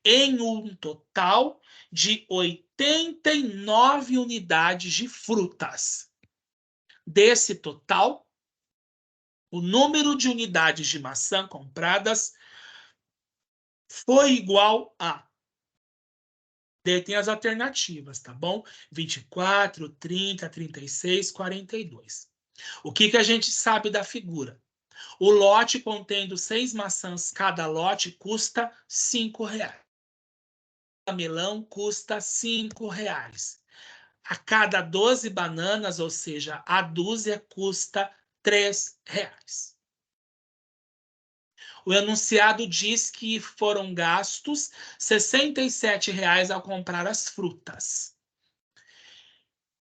em um total de 89 unidades de frutas. Desse total, o número de unidades de maçã compradas foi igual a... Tem as alternativas, tá bom? 24, 30, 36, 42. O que a gente sabe da figura? O lote contendo 6 maçãs, cada lote custa R$5. Cada melão custa R$5. A cada 12 bananas, ou seja, a dúzia, custa R$3. O enunciado diz que foram gastos R$67 ao comprar as frutas.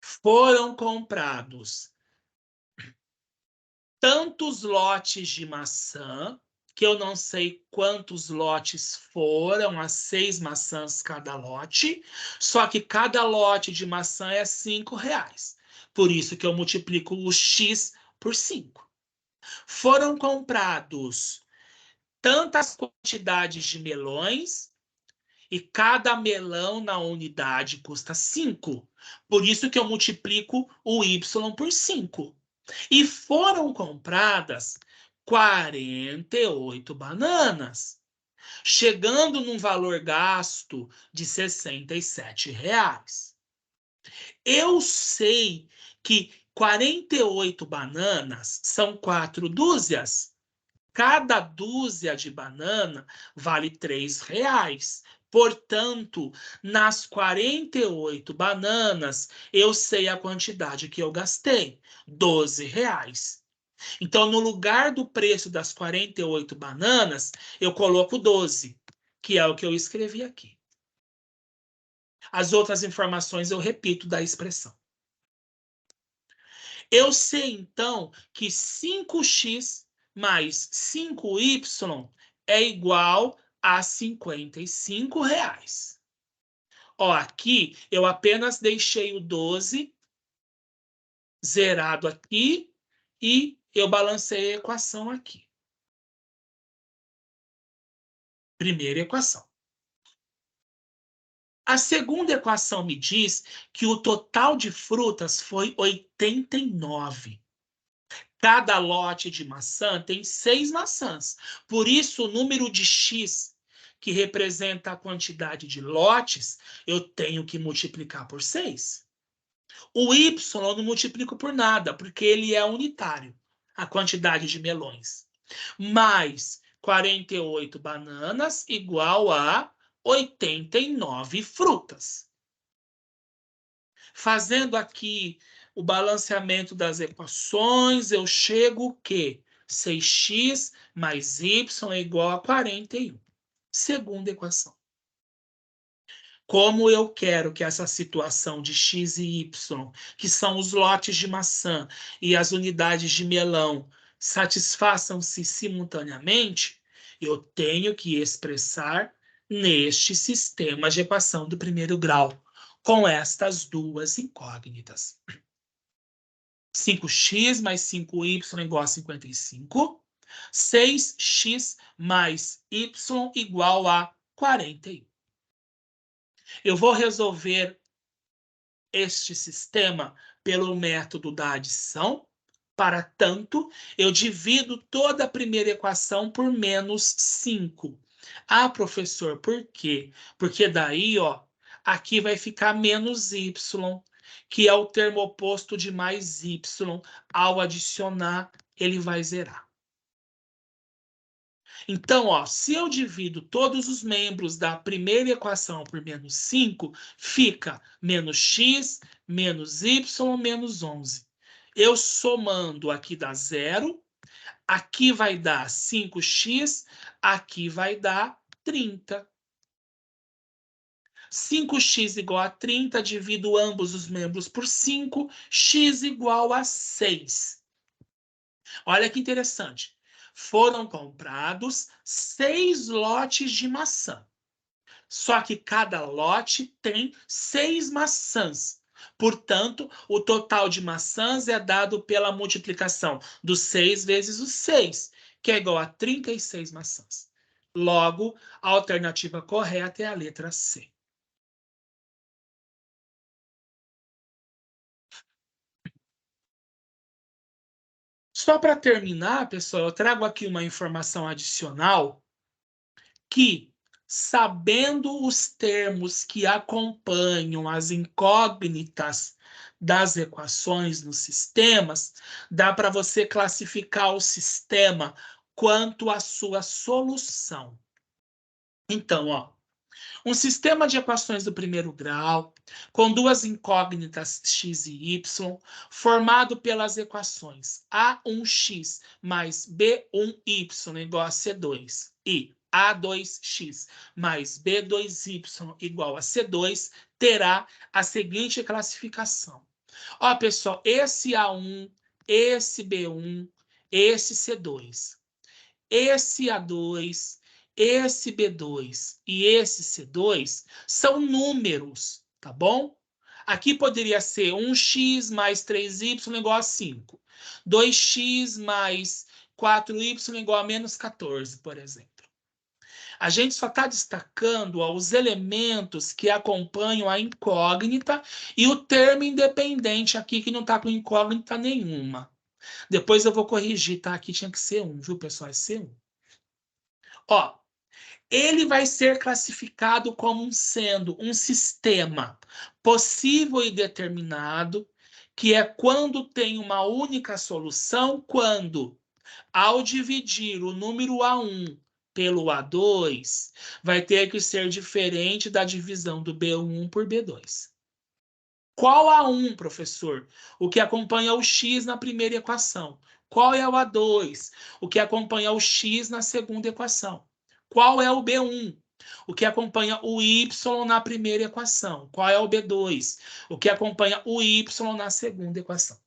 Foram comprados tantos lotes de maçã, que eu não sei quantos lotes foram, as 6 maçãs cada lote, só que cada lote de maçã é R$5. Por isso que eu multiplico o X por 5. Foram comprados tantas quantidades de melões e cada melão na unidade custa 5. Por isso que eu multiplico o Y por 5. E foram compradas 48 bananas, chegando num valor gasto de R$67. Eu sei que 48 bananas são 4 dúzias. Cada dúzia de banana vale R$3. Portanto, nas 48 bananas, eu sei a quantidade que eu gastei, R$12. Então, no lugar do preço das 48 bananas, eu coloco 12, que é o que eu escrevi aqui. As outras informações eu repito da expressão. Eu sei, então, que 5x mais 5y é igual a R$55. Ó, aqui eu apenas deixei o 12 zerado aqui e eu balancei a equação aqui. Primeira equação. A segunda equação me diz que o total de frutas foi 89. Cada lote de maçã tem 6 maçãs. Por isso, o número de X, que representa a quantidade de lotes, eu tenho que multiplicar por 6. O Y eu não multiplico por nada, porque ele é unitário, a quantidade de melões. Mais 48 bananas igual a 89 frutas. Fazendo aqui o balanceamento das equações, eu chego que 6x mais y é igual a 41. Segunda equação. Como eu quero que essa situação de x e y, que são os lotes de maçã e as unidades de melão, satisfaçam-se simultaneamente, eu tenho que expressar neste sistema de equação do primeiro grau, com estas duas incógnitas. 5x mais 5y igual a 55. 6x mais y igual a 41. Eu vou resolver este sistema pelo método da adição. Para tanto, eu divido toda a primeira equação por menos 5. Ah, professor, por quê? Porque daí, ó, aqui vai ficar menos y, que é o termo oposto de mais y. Ao adicionar, ele vai zerar. Então, ó, se eu divido todos os membros da primeira equação por menos 5, fica menos x, menos y, menos 11. Eu somando aqui dá 0, aqui vai dar 5x, aqui vai dar 30. 5x igual a 30, divido ambos os membros por 5, x igual a 6. Olha que interessante. Foram comprados 6 lotes de maçã. Só que cada lote tem 6 maçãs. Portanto, o total de maçãs é dado pela multiplicação do 6 vezes o 6, que é igual a 36 maçãs. Logo, a alternativa correta é a letra C. Só para terminar, pessoal, eu trago aqui uma informação adicional que, sabendo os termos que acompanham as incógnitas das equações nos sistemas, dá para você classificar o sistema quanto à sua solução. Então, ó, um sistema de equações do primeiro grau, com duas incógnitas x e y, formado pelas equações A1x mais B1y igual a C2 e A2x mais B2y igual a C2, terá a seguinte classificação. Ó, pessoal, esse A1, esse B1, esse C2, esse A2, esse B2 e esse C2 são números, tá bom? Aqui poderia ser 1x mais 3y igual a 5. 2x mais 4y igual a menos 14, por exemplo. A gente só está destacando ó, os elementos que acompanham a incógnita e o termo independente aqui que não está com incógnita nenhuma. Depois eu vou corrigir, tá? Aqui tinha que ser 1, viu, pessoal? É ser 1. Ó, ele vai ser classificado como sendo um sistema possível e determinado, que é quando tem uma única solução, quando, ao dividir o número A1 pelo A2, vai ter que ser diferente da divisão do B1 por B2. Qual A1, professor? O que acompanha o x na primeira equação. Qual é o A2? O que acompanha o x na segunda equação. Qual é o B1? O que acompanha o y na primeira equação. Qual é o B2? O que acompanha o y na segunda equação.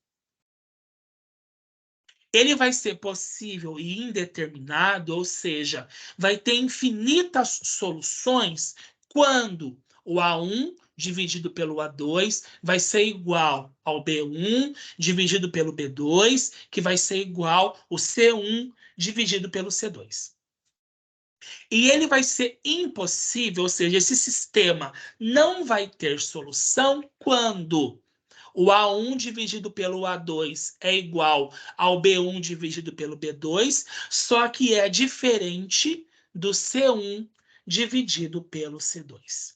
Ele vai ser possível e indeterminado, ou seja, vai ter infinitas soluções quando o A1 dividido pelo A2 vai ser igual ao B1 dividido pelo B2, que vai ser igual ao C1 dividido pelo C2. E ele vai ser impossível, ou seja, esse sistema não vai ter solução quando o A1 dividido pelo A2 é igual ao B1 dividido pelo B2, só que é diferente do C1 dividido pelo C2.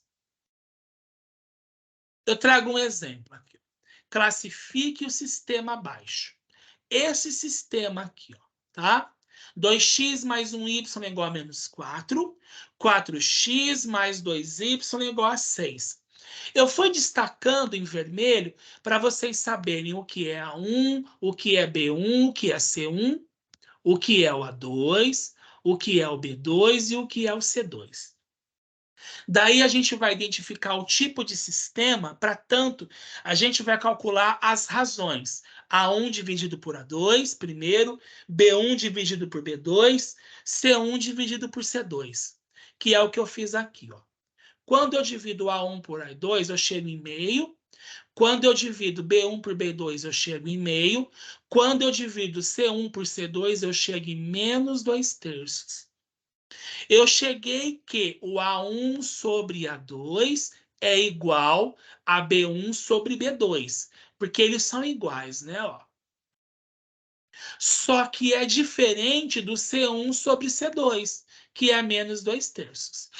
Eu trago um exemplo aqui. Classifique o sistema abaixo. Esse sistema aqui, ó, tá? 2x mais 1y é igual a menos 4. 4x mais 2y é igual a 6. Eu fui destacando em vermelho para vocês saberem o que é A1, o que é B1, o que é C1, o que é o A2, o que é o B2 e o que é o C2. Daí a gente vai identificar o tipo de sistema, para tanto, a gente vai calcular as razões. A1 dividido por A2, primeiro, B1 dividido por B2, C1 dividido por C2, que é o que eu fiz aqui, ó. Quando eu divido A1 por A2, eu chego em meio. Quando eu divido B1 por B2, eu chego em meio. Quando eu divido C1 por C2, eu chego em menos 2/3. Eu cheguei que o A1 sobre A2 é igual a B1 sobre B2, porque eles são iguais, né? Ó. Só que é diferente do C1 sobre C2, que é menos 2/3.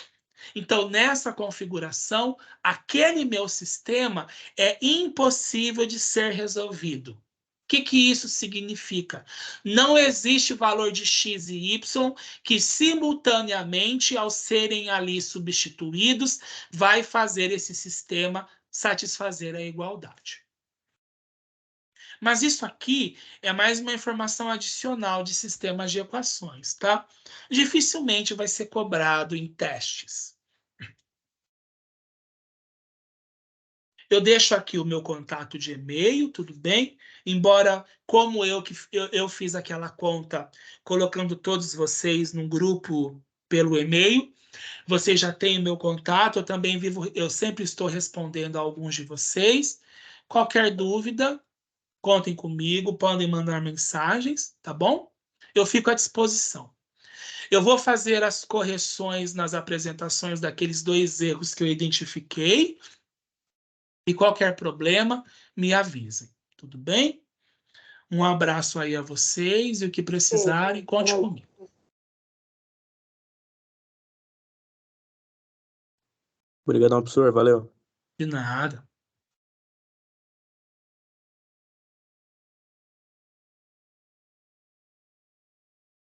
Então, nessa configuração, aquele meu sistema é impossível de ser resolvido. que isso significa? Não existe valor de x e y que, simultaneamente, ao serem ali substituídos, vai fazer esse sistema satisfazer a igualdade. Mas isso aqui é mais uma informação adicional de sistemas de equações, tá? Dificilmente vai ser cobrado em testes. Eu deixo aqui o meu contato de e-mail, tudo bem? Embora, como eu fiz aquela conta colocando todos vocês num grupo pelo e-mail, vocês já têm o meu contato, eu sempre estou respondendo a alguns de vocês. Qualquer dúvida, contem comigo, podem mandar mensagens, tá bom? Eu fico à disposição. Eu vou fazer as correções nas apresentações daqueles 2 erros que eu identifiquei. E qualquer problema, me avisem. Tudo bem? Um abraço aí a vocês e o que precisarem, conte comigo. Obrigadão, professor. Valeu. De nada.